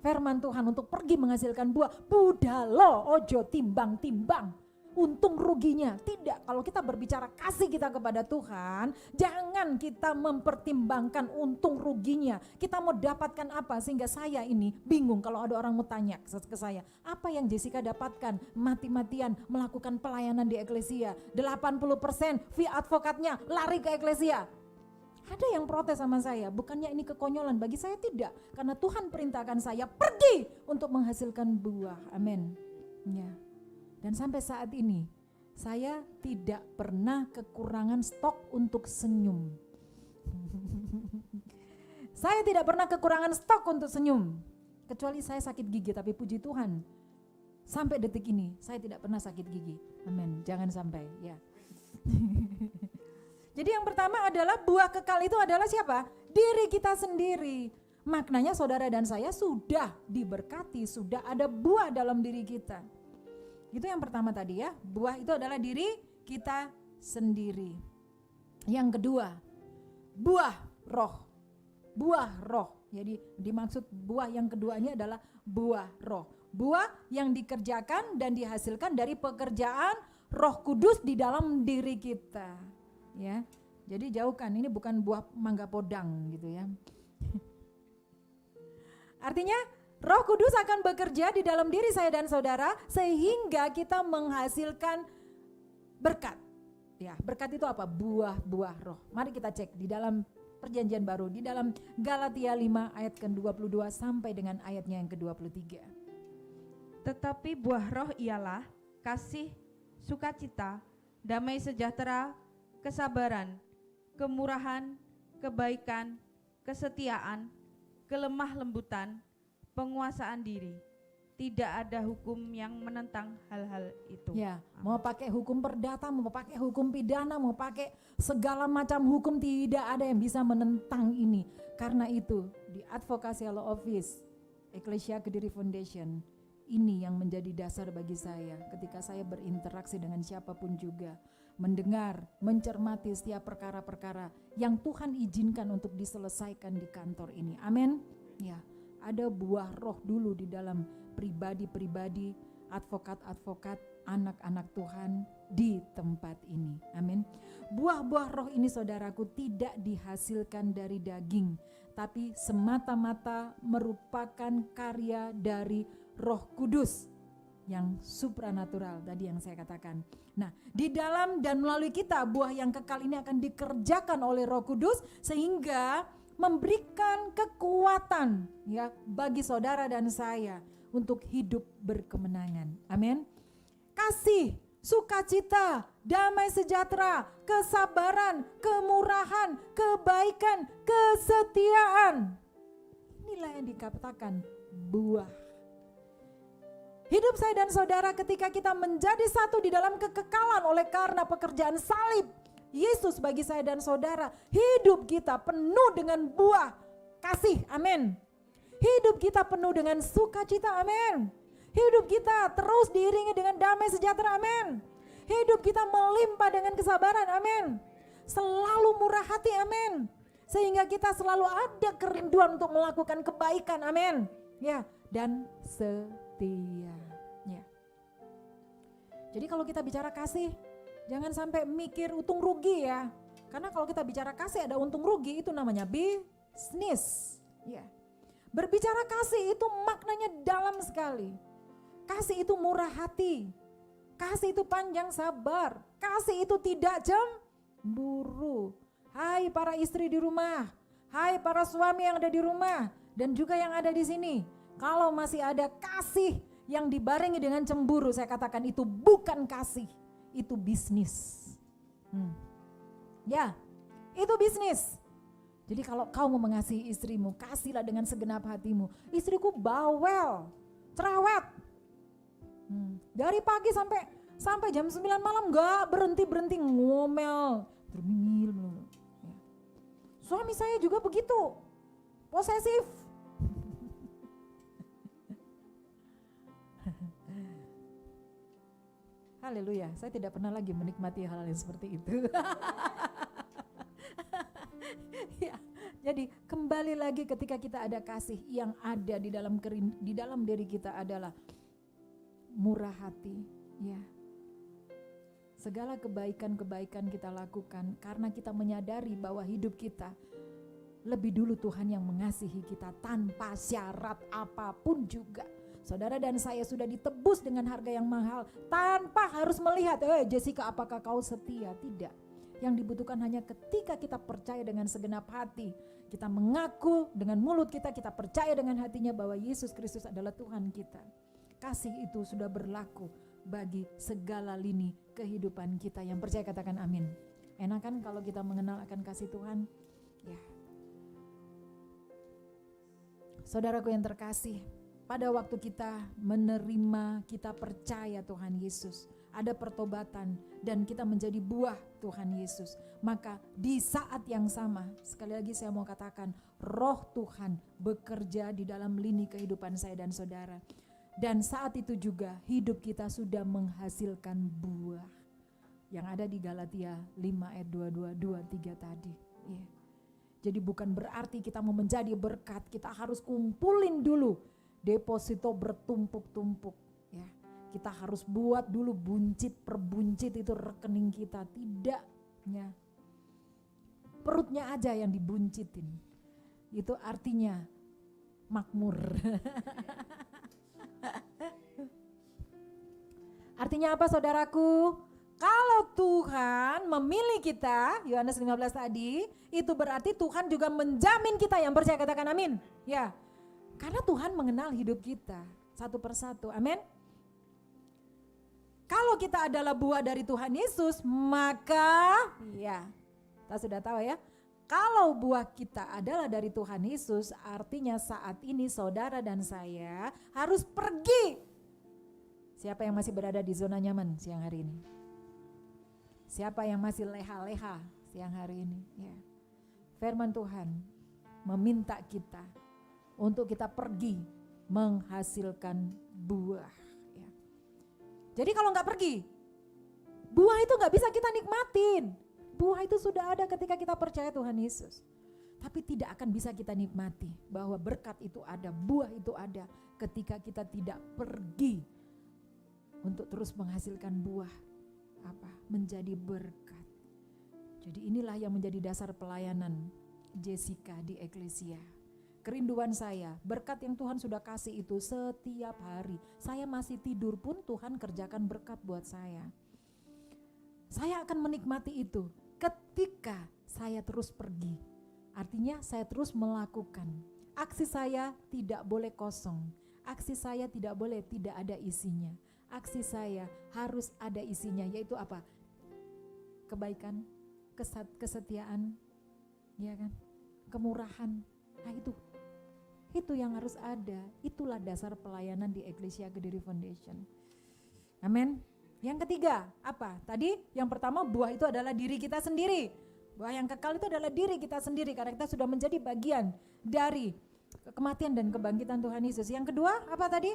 firman Tuhan untuk pergi menghasilkan buah, budalo ojo timbang-timbang untung ruginya. Tidak, kalau kita berbicara kasih kita kepada Tuhan, jangan kita mempertimbangkan untung ruginya. Kita mau dapatkan apa, sehingga saya ini bingung kalau ada orang mau tanya ke saya, apa yang Jessica dapatkan mati-matian melakukan pelayanan di eklesia, 80% fee advokatnya lari ke eklesia. Ada yang protes sama saya, bukannya ini kekonyolan, bagi saya tidak, karena Tuhan perintahkan saya pergi untuk menghasilkan buah, amin. Ya. Dan sampai saat ini saya tidak pernah kekurangan stok untuk senyum. Saya tidak pernah kekurangan stok untuk senyum, kecuali saya sakit gigi, tapi puji Tuhan sampai detik ini saya tidak pernah sakit gigi, amin. Jangan sampai ya. Jadi yang pertama adalah buah kekal itu adalah siapa? Diri kita sendiri. Maknanya saudara dan saya sudah diberkati, sudah ada buah dalam diri kita. Itu yang pertama tadi ya, buah itu adalah diri kita sendiri. Yang kedua, buah roh. Buah roh. Jadi dimaksud buah yang kedua ini adalah buah roh. Buah yang dikerjakan dan dihasilkan dari pekerjaan Roh Kudus di dalam diri kita. Ya. Jadi jauhkan, ini bukan buah mangga podang gitu ya. Artinya Roh Kudus akan bekerja di dalam diri saya dan saudara sehingga kita menghasilkan berkat. Ya, berkat itu apa? Buah-buah roh. Mari kita cek di dalam Perjanjian Baru, di dalam Galatia 5 ayat ke-22 sampai dengan ayatnya yang ke-23. Tetapi buah roh ialah kasih, sukacita, damai sejahtera, kesabaran, kemurahan, kebaikan, kesetiaan, kelemah lembutan, penguasaan diri. Tidak ada hukum yang menentang hal-hal itu. Ya, mau pakai hukum perdata, mau pakai hukum pidana, mau pakai segala macam hukum, tidak ada yang bisa menentang ini. Karena itu di Advocacy Law Office, Ecclesia Kediri Foundation, ini yang menjadi dasar bagi saya ketika saya berinteraksi dengan siapapun juga. Mendengar, mencermati setiap perkara-perkara yang Tuhan izinkan untuk diselesaikan di kantor ini. Amin. Ya, ada buah roh dulu di dalam pribadi-pribadi, advokat-advokat, anak-anak Tuhan di tempat ini. Amin. Buah-buah roh ini saudaraku tidak dihasilkan dari daging, tapi semata-mata merupakan karya dari Roh Kudus yang supranatural tadi yang saya katakan. Nah, di dalam dan melalui kita buah yang kekal ini akan dikerjakan oleh Roh Kudus sehingga memberikan kekuatan ya bagi saudara dan saya untuk hidup berkemenangan. Amin. Kasih, sukacita, damai sejahtera, kesabaran, kemurahan, kebaikan, kesetiaan. Inilah yang dikatakan buah. Hidup saya dan saudara ketika kita menjadi satu di dalam kekekalan oleh karena pekerjaan salib Yesus bagi saya dan saudara, hidup kita penuh dengan buah kasih, amin. Hidup kita penuh dengan sukacita, amin. Hidup kita terus diiringi dengan damai sejahtera, amin. Hidup kita melimpah dengan kesabaran, amin. Selalu murah hati, amin. Sehingga kita selalu ada kerinduan untuk melakukan kebaikan, amin. Ya, dan setia. Ya. Jadi kalau kita bicara kasih, jangan sampai mikir untung rugi ya. Karena kalau kita bicara kasih ada untung rugi, itu namanya bisnis. Ya. Berbicara kasih itu maknanya dalam sekali. Kasih itu murah hati. Kasih itu panjang sabar. Kasih itu tidak cemburu. Hai para istri di rumah, hai para suami yang ada di rumah dan juga yang ada di sini. Kalau masih ada kasih yang dibarengi dengan cemburu, saya katakan itu bukan kasih. Itu bisnis. Ya, itu bisnis. Jadi kalau kau mau mengasihi istrimu, kasihlah dengan segenap hatimu. Istriku bawel, cerewet. Dari pagi sampai jam 9 malam gak berhenti ngomel, termingil melulu. Ya. Suami saya juga begitu, posesif. Haleluya, saya tidak pernah lagi menikmati hal yang seperti itu. Ya, jadi kembali lagi ketika kita ada kasih yang ada di dalam diri kita adalah murah hati, ya. Segala kebaikan-kebaikan kita lakukan karena kita menyadari bahwa hidup kita lebih dulu Tuhan yang mengasihi kita tanpa syarat apapun juga. Saudara dan saya sudah ditebus dengan harga yang mahal tanpa harus melihat, Jessica apakah kau setia? Tidak. Yang dibutuhkan hanya ketika kita percaya dengan segenap hati. Kita mengaku dengan mulut kita, kita percaya dengan hatinya bahwa Yesus Kristus adalah Tuhan kita. Kasih itu sudah berlaku bagi segala lini kehidupan kita. Yang percaya katakan amin. Enak kan kalau kita mengenal akan kasih Tuhan? Ya. Saudaraku yang terkasih, pada waktu kita menerima, kita percaya Tuhan Yesus, ada pertobatan dan kita menjadi buah Tuhan Yesus, maka di saat yang sama, sekali lagi saya mau katakan, Roh Tuhan bekerja di dalam lini kehidupan saya dan saudara. Dan saat itu juga hidup kita sudah menghasilkan buah yang ada di Galatia 5 ayat 22-23 tadi. Ya. Jadi bukan berarti kita mau menjadi berkat, kita harus kumpulin dulu deposito bertumpuk-tumpuk ya. Kita harus buat dulu buncit per buncit itu rekening kita, tidak ya. Perutnya aja yang dibuncitin. Itu artinya makmur. Artinya apa saudaraku? Kalau Tuhan memilih kita, Yohanes 15 tadi, itu berarti Tuhan juga menjamin kita, yang percaya katakan amin. Ya, karena Tuhan mengenal hidup kita satu persatu, amin. Kalau kita adalah buah dari Tuhan Yesus, maka ya, kita sudah tahu ya, kalau buah kita adalah dari Tuhan Yesus, artinya saat ini saudara dan saya harus pergi. Siapa yang masih berada di zona nyaman siang hari ini? Siapa yang masih leha-leha siang hari ini? Ya. Firman Tuhan meminta kita untuk kita pergi menghasilkan buah. Ya. Jadi kalau nggak pergi, buah itu nggak bisa kita nikmatin. Buah itu sudah ada ketika kita percaya Tuhan Yesus. Tapi tidak akan bisa kita nikmati bahwa berkat itu ada, buah itu ada ketika kita tidak pergi untuk terus menghasilkan buah. Apa? Menjadi berkat. Jadi inilah yang menjadi dasar pelayanan Jessica di Eklesia. Kerinduan saya, berkat yang Tuhan sudah kasih itu setiap hari. Saya masih tidur pun Tuhan kerjakan berkat buat saya. Saya akan menikmati itu ketika saya terus pergi. Artinya saya terus melakukan. Aksi saya tidak boleh kosong. Aksi saya tidak boleh tidak ada isinya. Aksi saya harus ada isinya, yaitu apa? Kebaikan, kesetiaan, ya kan? Kemurahan. Nah itu yang harus ada. Itulah dasar pelayanan di Eklesia Kediri Foundation. Amin. Yang ketiga, apa? Tadi yang pertama, buah itu adalah diri kita sendiri. Buah yang kekal itu adalah diri kita sendiri karena kita sudah menjadi bagian dari kematian dan kebangkitan Tuhan Yesus. Yang kedua, apa tadi?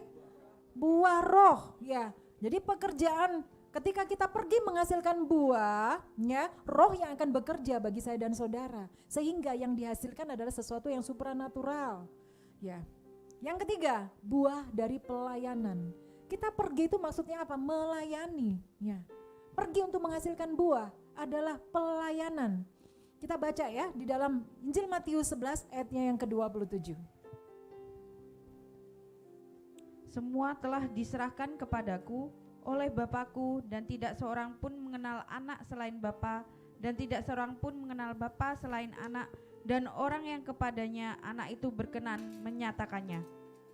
Buah roh, ya. Jadi pekerjaan ketika kita pergi menghasilkan buah, ya, roh yang akan bekerja bagi saya dan saudara, sehingga yang dihasilkan adalah sesuatu yang supranatural, ya. Yang ketiga, buah dari pelayanan. Kita pergi itu maksudnya apa? Melayani, ya. Pergi untuk menghasilkan buah adalah pelayanan. Kita baca ya di dalam Injil Matius 11 ayatnya yang ke-27. Semua telah diserahkan kepadaku oleh Bapakku, dan tidak seorang pun mengenal anak selain Bapa, dan tidak seorang pun mengenal Bapa selain anak, dan orang yang kepadanya anak itu berkenan menyatakannya.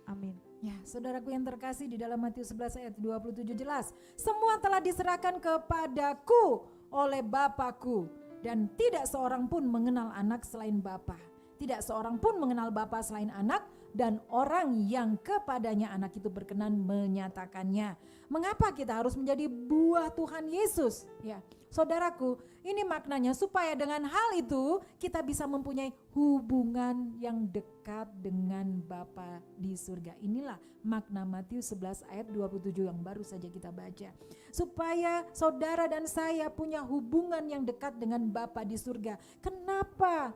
Amin. Ya, saudaraku yang terkasih, di dalam Matius 11 ayat 27 jelas, semua telah diserahkan kepadaku oleh Bapakku, dan tidak seorang pun mengenal anak selain Bapa, tidak seorang pun mengenal Bapa selain anak, dan orang yang kepadanya anak itu berkenan menyatakannya. Mengapa kita harus menjadi buah Tuhan Yesus? Ya, saudaraku, ini maknanya supaya dengan hal itu kita bisa mempunyai hubungan yang dekat dengan Bapa di surga. Inilah makna Matius 11 ayat 27 yang baru saja kita baca. Supaya saudara dan saya punya hubungan yang dekat dengan Bapa di surga. Kenapa?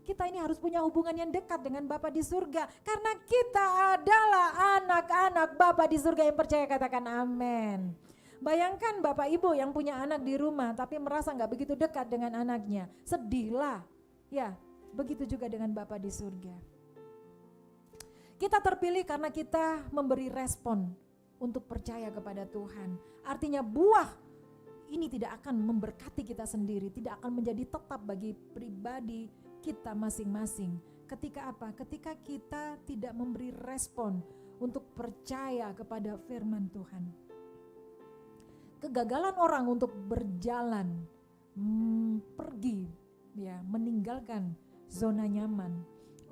Kita ini harus punya hubungan yang dekat dengan Bapa di surga, karena kita adalah anak-anak Bapa di surga yang percaya katakan amin. Bayangkan Bapak Ibu yang punya anak di rumah tapi merasa gak begitu dekat dengan anaknya, sedihlah. Ya, begitu juga dengan Bapa di surga. Kita terpilih karena kita memberi respon untuk percaya kepada Tuhan. Artinya buah ini tidak akan memberkati kita sendiri, tidak akan menjadi tetap bagi pribadi kita masing-masing. Ketika apa? Ketika kita tidak memberi respon untuk percaya kepada firman Tuhan. Kegagalan orang untuk berjalan, pergi, ya, meninggalkan zona nyaman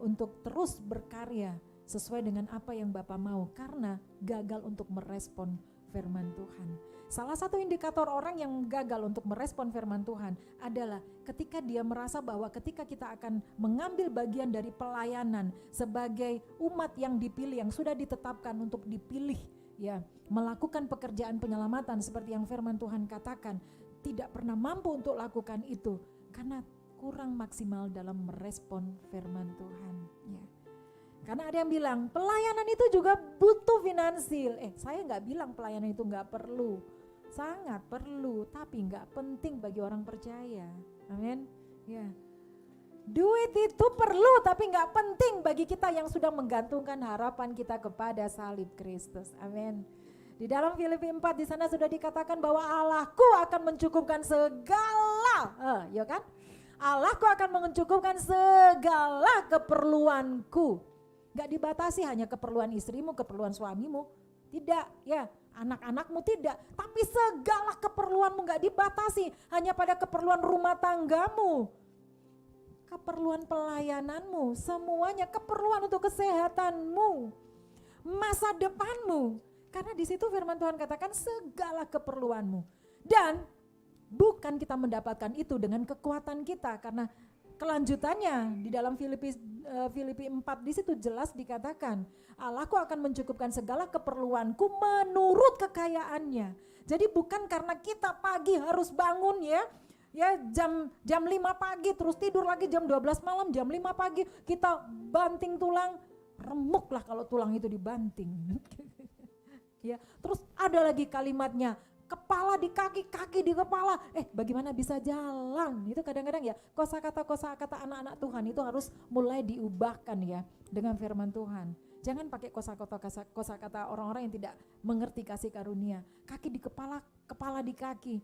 untuk terus berkarya sesuai dengan apa yang Bapa mau karena gagal untuk merespon firman Tuhan. Salah satu indikator orang yang gagal untuk merespon firman Tuhan adalah ketika dia merasa bahwa ketika kita akan mengambil bagian dari pelayanan sebagai umat yang dipilih, yang sudah ditetapkan untuk dipilih, ya, melakukan pekerjaan penyelamatan seperti yang firman Tuhan katakan, tidak pernah mampu untuk lakukan itu karena kurang maksimal dalam merespon firman Tuhan. Ya. Karena ada yang bilang pelayanan itu juga butuh finansil. Saya nggak bilang pelayanan itu nggak perlu, sangat perlu, tapi nggak penting bagi orang percaya. Amin. Ya. Duit itu perlu, tapi nggak penting bagi kita yang sudah menggantungkan harapan kita kepada salib Kristus. Amin. Di dalam Filipi 4 di sana sudah dikatakan bahwa Allahku akan mencukupkan segala, ya kan? Allahku akan mencukupkan segala keperluanku. Gak dibatasi hanya keperluan istrimu, keperluan suamimu, tidak, ya, anak-anakmu tidak, tapi segala keperluanmu gak dibatasi hanya pada keperluan rumah tanggamu, keperluan pelayananmu, semuanya, keperluan untuk kesehatanmu, masa depanmu. Karena di situ firman Tuhan katakan segala keperluanmu. Dan bukan kita mendapatkan itu dengan kekuatan kita, karena kelanjutannya di dalam Filipi 4 di situ jelas dikatakan Allahku akan mencukupkan segala keperluanku menurut kekayaannya. Jadi bukan karena kita pagi harus bangun ya jam 5 pagi terus tidur lagi jam 12 malam, jam 5 pagi kita banting tulang, remuk lah kalau tulang itu dibanting. Ya, terus ada lagi kalimatnya, kepala di kaki, kaki di kepala. Bagaimana bisa jalan? Itu kadang-kadang ya kosakata anak-anak Tuhan itu harus mulai diubahkan ya dengan firman Tuhan. Jangan pakai kosakata orang-orang yang tidak mengerti kasih karunia. Kaki di kepala, kepala di kaki.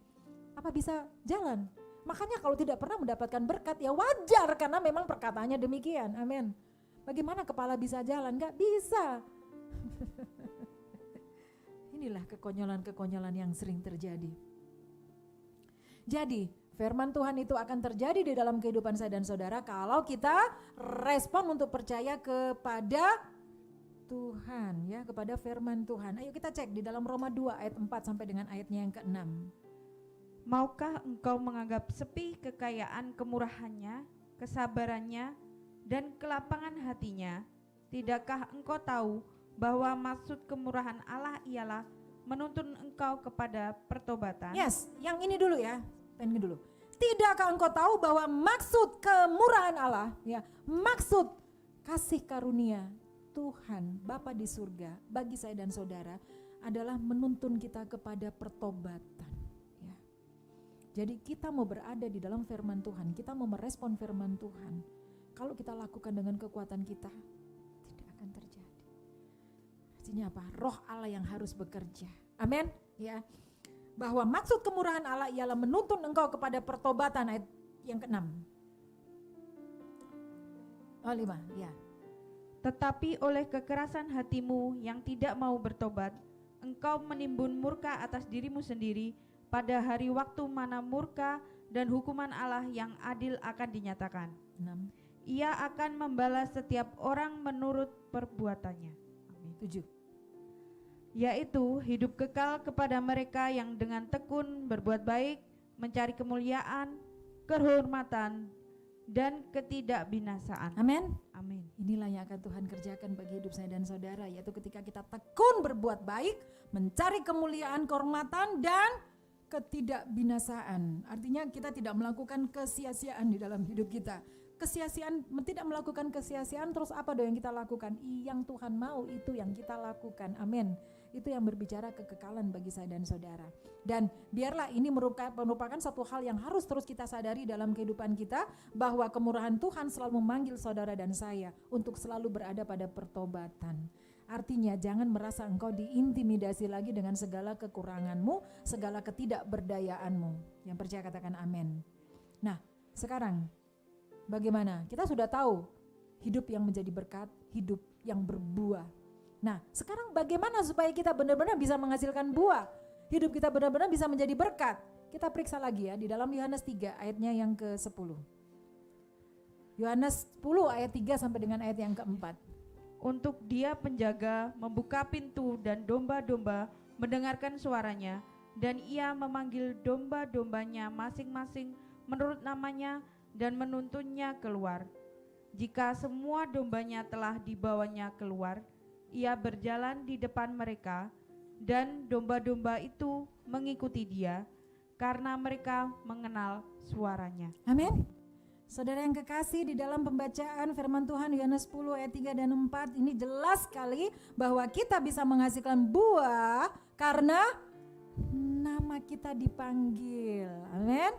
Apa bisa jalan? Makanya kalau tidak pernah mendapatkan berkat ya wajar, karena memang perkataannya demikian. Amin. Bagaimana kepala bisa jalan? Gak bisa. Inilah kekonyolan-kekonyolan yang sering terjadi. Jadi firman Tuhan itu akan terjadi di dalam kehidupan saya dan saudara kalau kita respon untuk percaya kepada Tuhan, ya, kepada firman Tuhan. Ayo kita cek di dalam Roma 2 ayat 4 sampai dengan ayatnya yang ke-6. Maukah engkau menganggap sepi kekayaan kemurahannya, kesabarannya, dan kelapangan hatinya? Tidakkah engkau tahu bahwa maksud kemurahan Allah ialah menuntun engkau kepada pertobatan? Yes, yang ini dulu ya, ini dulu. Tidakkah engkau tahu bahwa maksud kemurahan Allah, ya, maksud kasih karunia Tuhan Bapa di surga bagi saya dan saudara adalah menuntun kita kepada pertobatan. Ya. Jadi kita mau berada di dalam firman Tuhan, kita mau merespon firman Tuhan. Kalau kita lakukan dengan kekuatan kita, tidak akan terjadi. Artinya apa? Roh Allah yang harus bekerja. Amin. Ya. Bahwa maksud kemurahan Allah ialah menuntun engkau kepada pertobatan, ayat yang ke-6. 5, ya. Tetapi oleh kekerasan hatimu yang tidak mau bertobat, engkau menimbun murka atas dirimu sendiri pada hari waktu mana murka dan hukuman Allah yang adil akan dinyatakan. 6. Ia akan membalas setiap orang menurut perbuatannya. Amin. 7. Yaitu hidup kekal kepada mereka yang dengan tekun berbuat baik, mencari kemuliaan, kehormatan, dan ketidakbinasaan. Amin. Amin. Inilah yang akan Tuhan kerjakan bagi hidup saya dan saudara, yaitu ketika kita tekun berbuat baik, mencari kemuliaan, kehormatan, dan ketidakbinasaan. Artinya kita tidak melakukan kesia-siaan di dalam hidup kita. Kesia-siaan, tidak melakukan kesia-siaan, terus apa dong yang kita lakukan? Yang Tuhan mau itu yang kita lakukan. Amin. Itu yang berbicara kekekalan bagi saya dan saudara. Dan biarlah ini merupakan satu hal yang harus terus kita sadari dalam kehidupan kita, bahwa kemurahan Tuhan selalu memanggil saudara dan saya untuk selalu berada pada pertobatan. Artinya jangan merasa engkau diintimidasi lagi dengan segala kekuranganmu, segala ketidakberdayaanmu. Yang percaya katakan amin. Nah, sekarang bagaimana? Kita sudah tahu hidup yang menjadi berkat, hidup yang berbuah. Nah, sekarang bagaimana supaya kita benar-benar bisa menghasilkan buah? Hidup kita benar-benar bisa menjadi berkat. Kita periksa lagi ya di dalam Yohanes 3 ayatnya yang ke-10. Yohanes 10 ayat 3 sampai dengan ayat yang ke-4. Untuk Dia penjaga membuka pintu dan domba-domba mendengarkan suaranya, dan Ia memanggil domba-dombanya masing-masing menurut namanya dan menuntunnya keluar. Jika semua dombanya telah dibawanya keluar, Ia berjalan di depan mereka, dan domba-domba itu mengikuti Dia karena mereka mengenal suaranya. Amin. Saudara yang kekasih, di dalam pembacaan firman Tuhan Yohanes 10 ayat 3 dan 4 ini jelas sekali bahwa kita bisa menghasilkan buah karena nama kita dipanggil. Amin.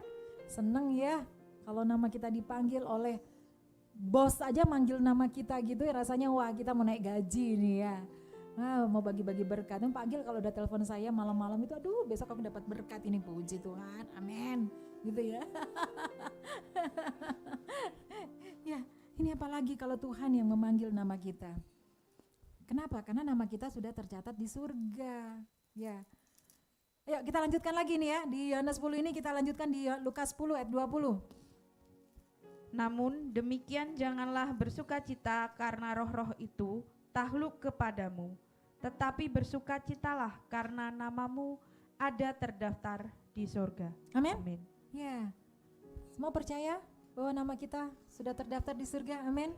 Seneng ya kalau nama kita dipanggil oleh bos aja manggil nama kita gitu ya, rasanya wah kita mau naik gaji nih ya. Mau bagi-bagi berkat. Pak Agil kalau udah telepon saya malam-malam itu, aduh besok aku dapat berkat ini, puji Tuhan, amin, gitu ya. Ya, ini apalagi kalau Tuhan yang memanggil nama kita. Kenapa? Karena nama kita sudah tercatat di surga. Ya. Ayo kita lanjutkan lagi nih ya, di Yohanes 10 ini kita lanjutkan di Lukas 10 ayat 20. Namun demikian janganlah bersukacita karena roh-roh itu takluk kepadamu, tetapi bersukacitalah karena namamu ada terdaftar di surga. Amin. Amin. Ya. Semua percaya bahwa nama kita sudah terdaftar di surga? Amin.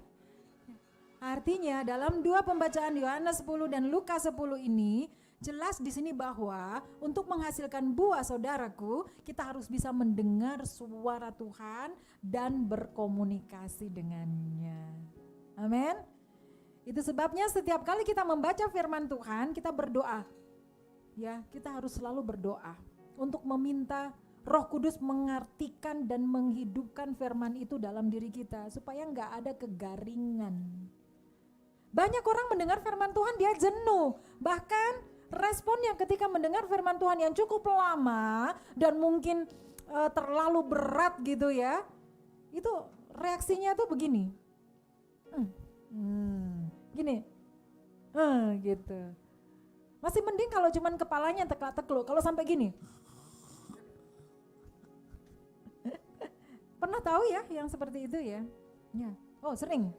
Artinya dalam dua pembacaan Yohanes 10 dan Lukas 10 ini jelas di sini bahwa untuk menghasilkan buah, saudaraku, kita harus bisa mendengar suara Tuhan dan berkomunikasi dengannya. Amin. Itu sebabnya setiap kali kita membaca firman Tuhan, kita berdoa. Ya, kita harus selalu berdoa untuk meminta Roh Kudus mengartikan dan menghidupkan firman itu dalam diri kita supaya enggak ada kegaringan. Banyak orang mendengar firman Tuhan dia jenuh, bahkan responnya ketika mendengar firman Tuhan yang cukup lama dan mungkin terlalu berat gitu ya, itu reaksinya tuh begini, gini, gitu. Masih mending kalau cuman kepalanya tekluk-tekluk, kalau sampai gini. Pernah tahu ya yang seperti itu ya? Ya. Oh sering.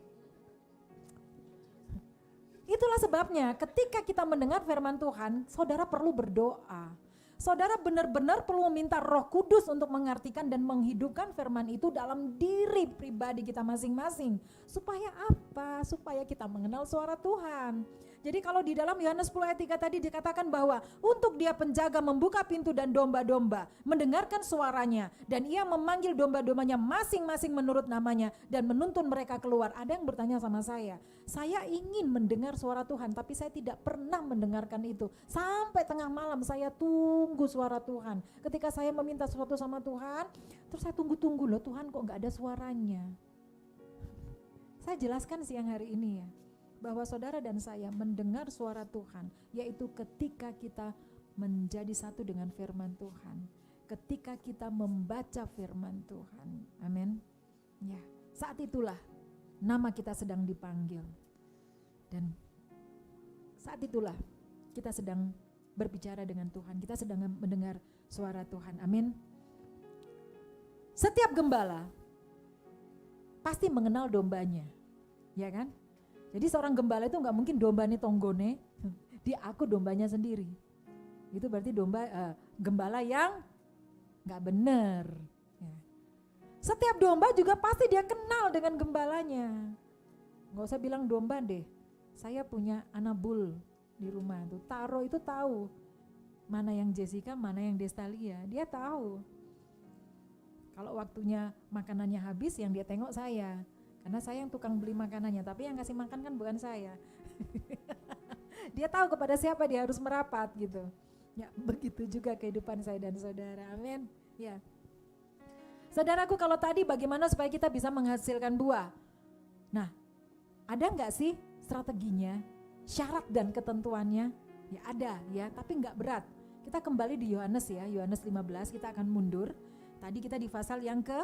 Itulah sebabnya ketika kita mendengar firman Tuhan, saudara perlu berdoa. Saudara benar-benar perlu meminta Roh Kudus untuk mengartikan dan menghidupkan firman itu dalam diri pribadi kita masing-masing. Supaya apa? Supaya kita mengenal suara Tuhan. Jadi kalau di dalam Yohanes 10 ayat 3 tadi dikatakan bahwa untuk dia penjaga membuka pintu dan domba-domba mendengarkan suaranya dan ia memanggil domba-dombanya masing-masing menurut namanya dan menuntun mereka keluar. Ada yang bertanya sama saya ingin mendengar suara Tuhan tapi saya tidak pernah mendengarkan itu. Sampai tengah malam saya tunggu suara Tuhan. Ketika saya meminta sesuatu sama Tuhan, terus saya tunggu-tunggu loh, Tuhan kok gak ada suaranya. Saya jelaskan siang hari ini ya, bahwa saudara dan saya mendengar suara Tuhan, yaitu ketika kita menjadi satu dengan firman Tuhan, ketika kita membaca firman Tuhan, amin. Ya, saat itulah nama kita sedang dipanggil, dan saat itulah kita sedang berbicara dengan Tuhan, kita sedang mendengar suara Tuhan, amin. Setiap gembala pasti mengenal dombanya, ya kan? Jadi seorang gembala itu nggak mungkin dombanya tonggone, dia aku dombanya sendiri. Itu berarti gembala yang nggak benar. Ya. Setiap domba juga pasti dia kenal dengan gembalanya. Nggak usah bilang domba deh. Saya punya anabul di rumah tuh. Taro itu tahu mana yang Jessica, mana yang Destalia. Dia tahu. Kalau waktunya makanannya habis, yang dia tengok saya. Karena saya yang tukang beli makanannya, tapi yang kasih makan kan bukan saya. Dia tahu kepada siapa dia harus merapat gitu. Ya, begitu juga kehidupan saya dan saudara. Amin. Ya. Saudaraku, kalau tadi bagaimana supaya kita bisa menghasilkan buah? Nah, ada enggak sih strateginya, syarat dan ketentuannya? Ya ada ya, tapi enggak berat. Kita kembali di Yohanes ya, Yohanes 15, kita akan mundur. Tadi kita di pasal yang ke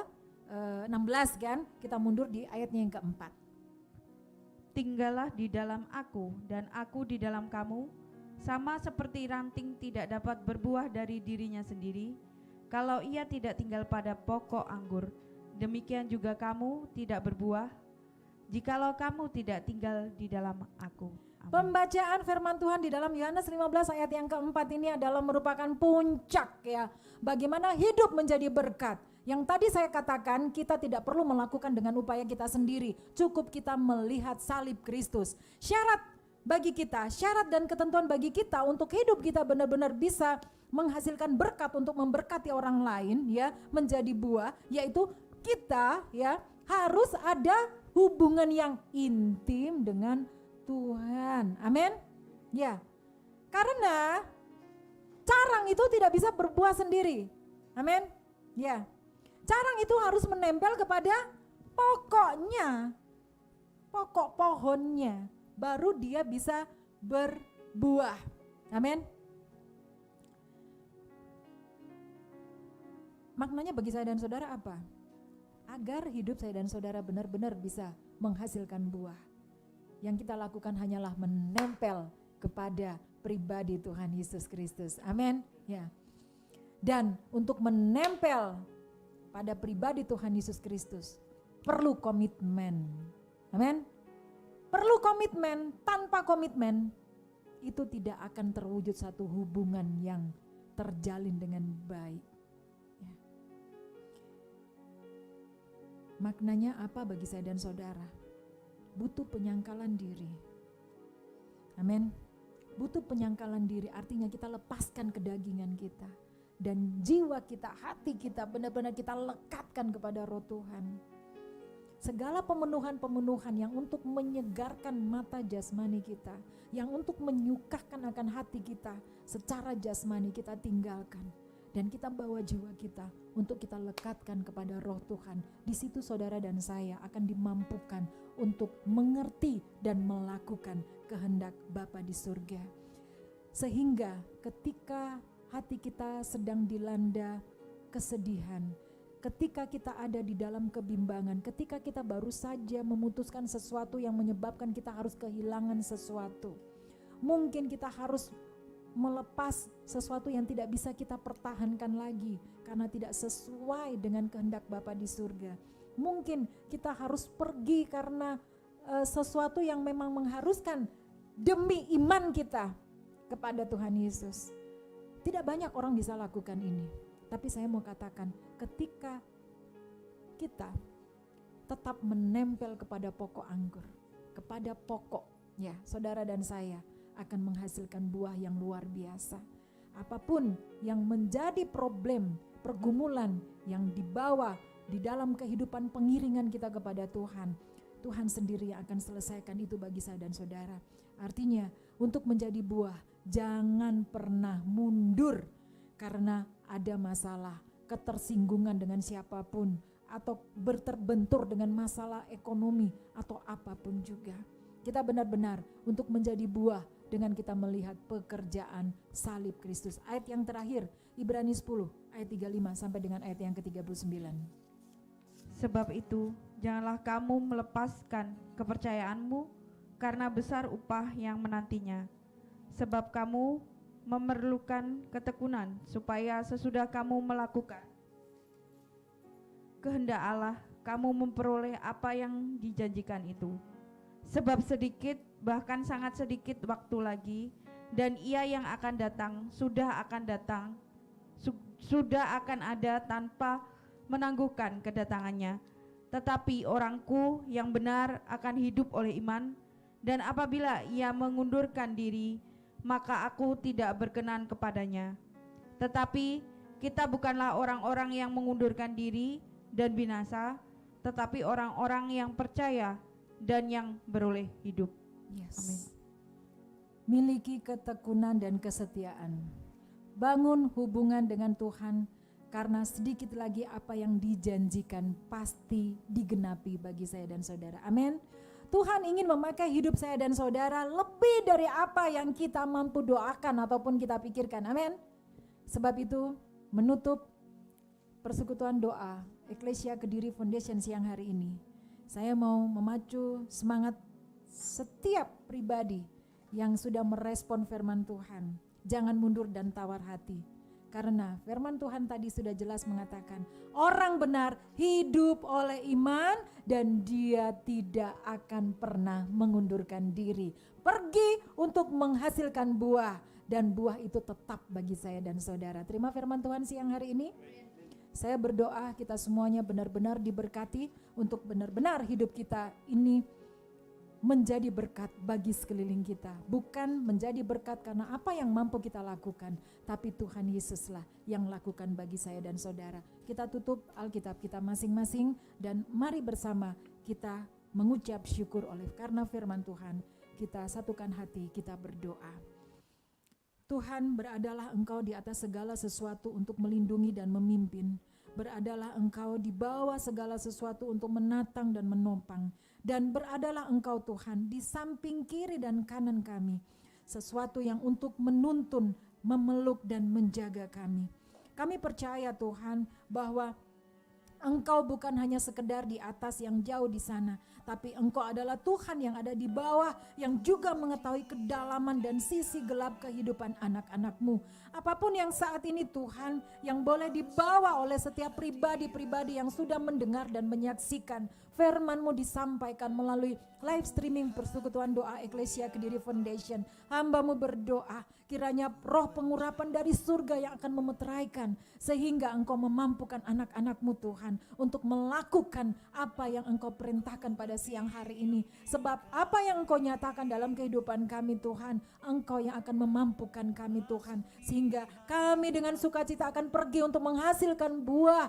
16 kan, kita mundur di ayatnya yang keempat. Tinggallah di dalam aku dan aku di dalam kamu, sama seperti ranting tidak dapat berbuah dari dirinya sendiri kalau ia tidak tinggal pada pokok anggur, demikian juga kamu tidak berbuah jikalau kamu tidak tinggal di dalam aku. Amin. Pembacaan firman Tuhan di dalam Yohanes 15 ayat yang keempat ini adalah merupakan puncak ya, bagaimana hidup menjadi berkat. Yang tadi saya katakan, kita tidak perlu melakukan dengan upaya kita sendiri, cukup kita melihat salib Kristus. Syarat bagi kita, syarat dan ketentuan bagi kita untuk hidup kita benar-benar bisa menghasilkan berkat untuk memberkati orang lain ya, menjadi buah, yaitu kita ya, harus ada hubungan yang intim dengan Tuhan. Amin. Ya. Karena carang itu tidak bisa berbuah sendiri. Amin. Ya. Carang itu harus menempel kepada pokoknya. Pokok pohonnya, baru dia bisa berbuah. Amin. Maknanya bagi saya dan saudara apa? Agar hidup saya dan saudara benar-benar bisa menghasilkan buah. Yang kita lakukan hanyalah menempel kepada pribadi Tuhan Yesus Kristus. Amin. Ya. Dan untuk menempel pada pribadi Tuhan Yesus Kristus perlu komitmen. Amin. Perlu komitmen. Tanpa komitmen itu tidak akan terwujud satu hubungan yang terjalin dengan baik. Ya. Maknanya apa bagi saya dan saudara? Butuh penyangkalan diri. Amin. Butuh penyangkalan diri, artinya kita lepaskan kedagingan kita. Dan jiwa kita, hati kita benar-benar kita lekatkan kepada roh Tuhan. Segala pemenuhan-pemenuhan yang untuk menyegarkan mata jasmani kita, yang untuk menyukahkan akan hati kita secara jasmani kita tinggalkan. Dan kita bawa jiwa kita untuk kita lekatkan kepada roh Tuhan. Di situ saudara dan saya akan dimampukan untuk mengerti dan melakukan kehendak Bapa di surga. Sehingga ketika hati kita sedang dilanda kesedihan, ketika kita ada di dalam kebimbangan, ketika kita baru saja memutuskan sesuatu yang menyebabkan kita harus kehilangan sesuatu, mungkin kita harus melepas sesuatu yang tidak bisa kita pertahankan lagi karena tidak sesuai dengan kehendak Bapa di surga. Mungkin kita harus pergi karena sesuatu yang memang mengharuskan demi iman kita kepada Tuhan Yesus. Tidak banyak orang bisa lakukan ini, tapi saya mau katakan ketika kita tetap menempel kepada pokok anggur, kepada pokok, ya saudara dan saya akan menghasilkan buah yang luar biasa. Apapun yang menjadi problem, pergumulan yang dibawa di dalam kehidupan pengiringan kita kepada Tuhan, Tuhan sendiri yang akan selesaikan itu bagi saya dan saudara. Artinya untuk menjadi buah, jangan pernah mundur karena ada masalah, ketersinggungan dengan siapapun, atau berterbentur dengan masalah ekonomi atau apapun juga. Kita benar-benar untuk menjadi buah dengan kita melihat pekerjaan salib Kristus. Ayat yang terakhir, Ibrani 10 ayat 35 sampai dengan ayat yang ke-39. Sebab itu, janganlah kamu melepaskan kepercayaanmu, karena besar upah yang menantinya. Sebab kamu memerlukan ketekunan, supaya sesudah kamu melakukan kehendak Allah, kamu memperoleh apa yang dijanjikan itu. Sebab sedikit, bahkan sangat sedikit waktu lagi, dan Ia yang akan datang, sudah akan ada tanpa menangguhkan kedatangannya. Tetapi orangku yang benar akan hidup oleh iman, dan apabila ia mengundurkan diri, maka aku tidak berkenan kepadanya. Tetapi kita bukanlah orang-orang yang mengundurkan diri dan binasa, tetapi orang-orang yang percaya dan yang beroleh hidup. Yes. Amin. Miliki ketekunan dan kesetiaan. Bangun hubungan dengan Tuhan, karena sedikit lagi apa yang dijanjikan pasti digenapi bagi saya dan saudara. Amin. Tuhan ingin memakai hidup saya dan saudara lebih dari apa yang kita mampu doakan ataupun kita pikirkan. Amin. Sebab itu menutup persekutuan doa Eklesia Kediri Foundation siang hari ini, saya mau memacu semangat setiap pribadi yang sudah merespon firman Tuhan. Jangan mundur dan tawar hati. Karena firman Tuhan tadi sudah jelas mengatakan, orang benar hidup oleh iman dan dia tidak akan pernah mengundurkan diri. Pergi untuk menghasilkan buah, dan buah itu tetap bagi saya dan saudara. Terima firman Tuhan siang hari ini. Saya berdoa kita semuanya benar-benar diberkati untuk benar-benar hidup kita ini menjadi berkat bagi sekeliling kita. Bukan menjadi berkat karena apa yang mampu kita lakukan, tapi Tuhan Yesuslah yang lakukan bagi saya dan saudara. Kita tutup Alkitab kita masing-masing dan mari bersama kita mengucap syukur oleh karena firman Tuhan. Kita satukan hati, kita berdoa. Tuhan, beradalah Engkau di atas segala sesuatu untuk melindungi dan memimpin. Beradalah Engkau di bawah segala sesuatu untuk menatang dan menopang. Dan beradalah Engkau Tuhan di samping kiri dan kanan kami. Sesuatu yang untuk menuntun, memeluk dan menjaga kami. Kami percaya Tuhan bahwa Engkau bukan hanya sekedar di atas yang jauh di sana, tapi Engkau adalah Tuhan yang ada di bawah, yang juga mengetahui kedalaman dan sisi gelap kehidupan anak-anak-Mu. Apapun yang saat ini Tuhan, yang boleh dibawa oleh setiap pribadi-pribadi yang sudah mendengar dan menyaksikan firman-Mu disampaikan melalui live streaming Persekutuan Doa Eklesia Kediri Foundation. Hamba-Mu berdoa, kiranya roh pengurapan dari surga yang akan memeteraikan, sehingga Engkau memampukan anak-anak-Mu Tuhan untuk melakukan apa yang Engkau perintahkan pada siang hari ini. Sebab apa yang Engkau nyatakan dalam kehidupan kami Tuhan, Engkau yang akan memampukan kami Tuhan, sehingga kami dengan sukacita akan pergi untuk menghasilkan buah,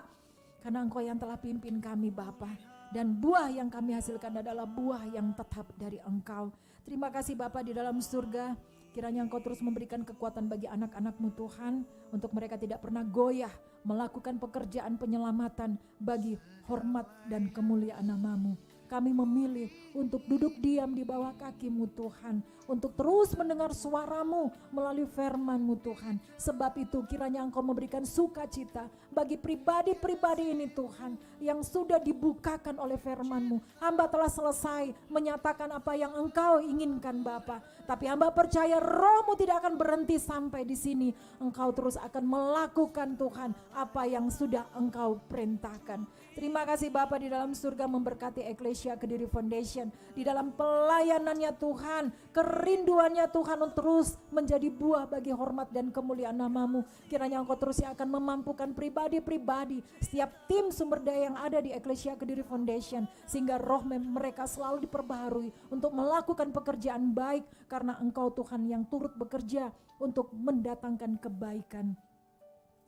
karena Engkau yang telah pimpin kami Bapa. Dan buah yang kami hasilkan adalah buah yang tetap dari Engkau. Terima kasih Bapa di dalam surga. Kiranya Engkau terus memberikan kekuatan bagi anak-anak-Mu Tuhan, untuk mereka tidak pernah goyah melakukan pekerjaan penyelamatan bagi hormat dan kemuliaan nama-Mu. Kami memilih untuk duduk diam di bawah kaki-Mu Tuhan, untuk terus mendengar suara-Mu melalui firman-Mu Tuhan. Sebab itu kiranya Engkau memberikan sukacita bagi pribadi-pribadi ini Tuhan, yang sudah dibukakan oleh firman-Mu. Hamba telah selesai menyatakan apa yang Engkau inginkan Bapa, tapi hamba percaya Roh-Mu tidak akan berhenti sampai di sini. Engkau terus akan melakukan Tuhan apa yang sudah Engkau perintahkan. Terima kasih Bapa di dalam surga, memberkati Eklesia Kediri Foundation di dalam pelayanannya Tuhan, kerinduannya Tuhan untuk terus menjadi buah bagi hormat dan kemuliaan nama-Mu. Kiranya Engkau terus yang akan memampukan pribadi-pribadi, setiap tim sumber daya yang ada di Eklesia Kediri Foundation, sehingga roh mereka selalu diperbaharui untuk melakukan pekerjaan baik, karena Engkau Tuhan yang turut bekerja untuk mendatangkan kebaikan.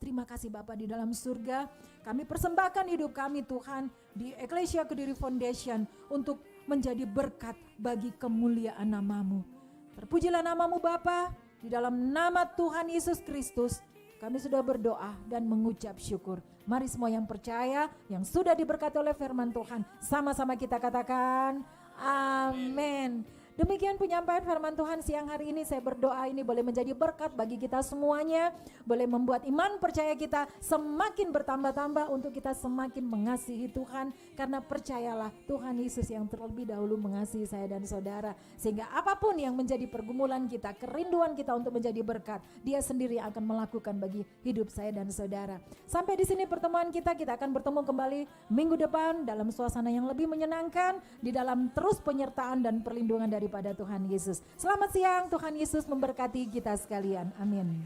Terima kasih Bapa di dalam surga. Kami persembahkan hidup kami Tuhan di Eklesia Kediri Foundation untuk menjadi berkat bagi kemuliaan nama-Mu. Terpujilah nama-Mu Bapa. Di dalam nama Tuhan Yesus Kristus kami sudah berdoa dan mengucap syukur. Mari semua yang percaya, yang sudah diberkati oleh firman Tuhan, sama-sama kita katakan amin. Demikian penyampaian firman Tuhan siang hari ini. Saya berdoa ini boleh menjadi berkat bagi kita semuanya, boleh membuat iman percaya kita semakin bertambah-tambah untuk kita semakin mengasihi Tuhan, karena percayalah Tuhan Yesus yang terlebih dahulu mengasihi saya dan saudara, sehingga apapun yang menjadi pergumulan kita, kerinduan kita untuk menjadi berkat, Dia sendiri akan melakukan bagi hidup saya dan saudara. Sampai di sini pertemuan kita akan bertemu kembali minggu depan dalam suasana yang lebih menyenangkan, di dalam terus penyertaan dan perlindungan daripada Tuhan Yesus. Selamat siang, Tuhan Yesus memberkati kita sekalian. Amin.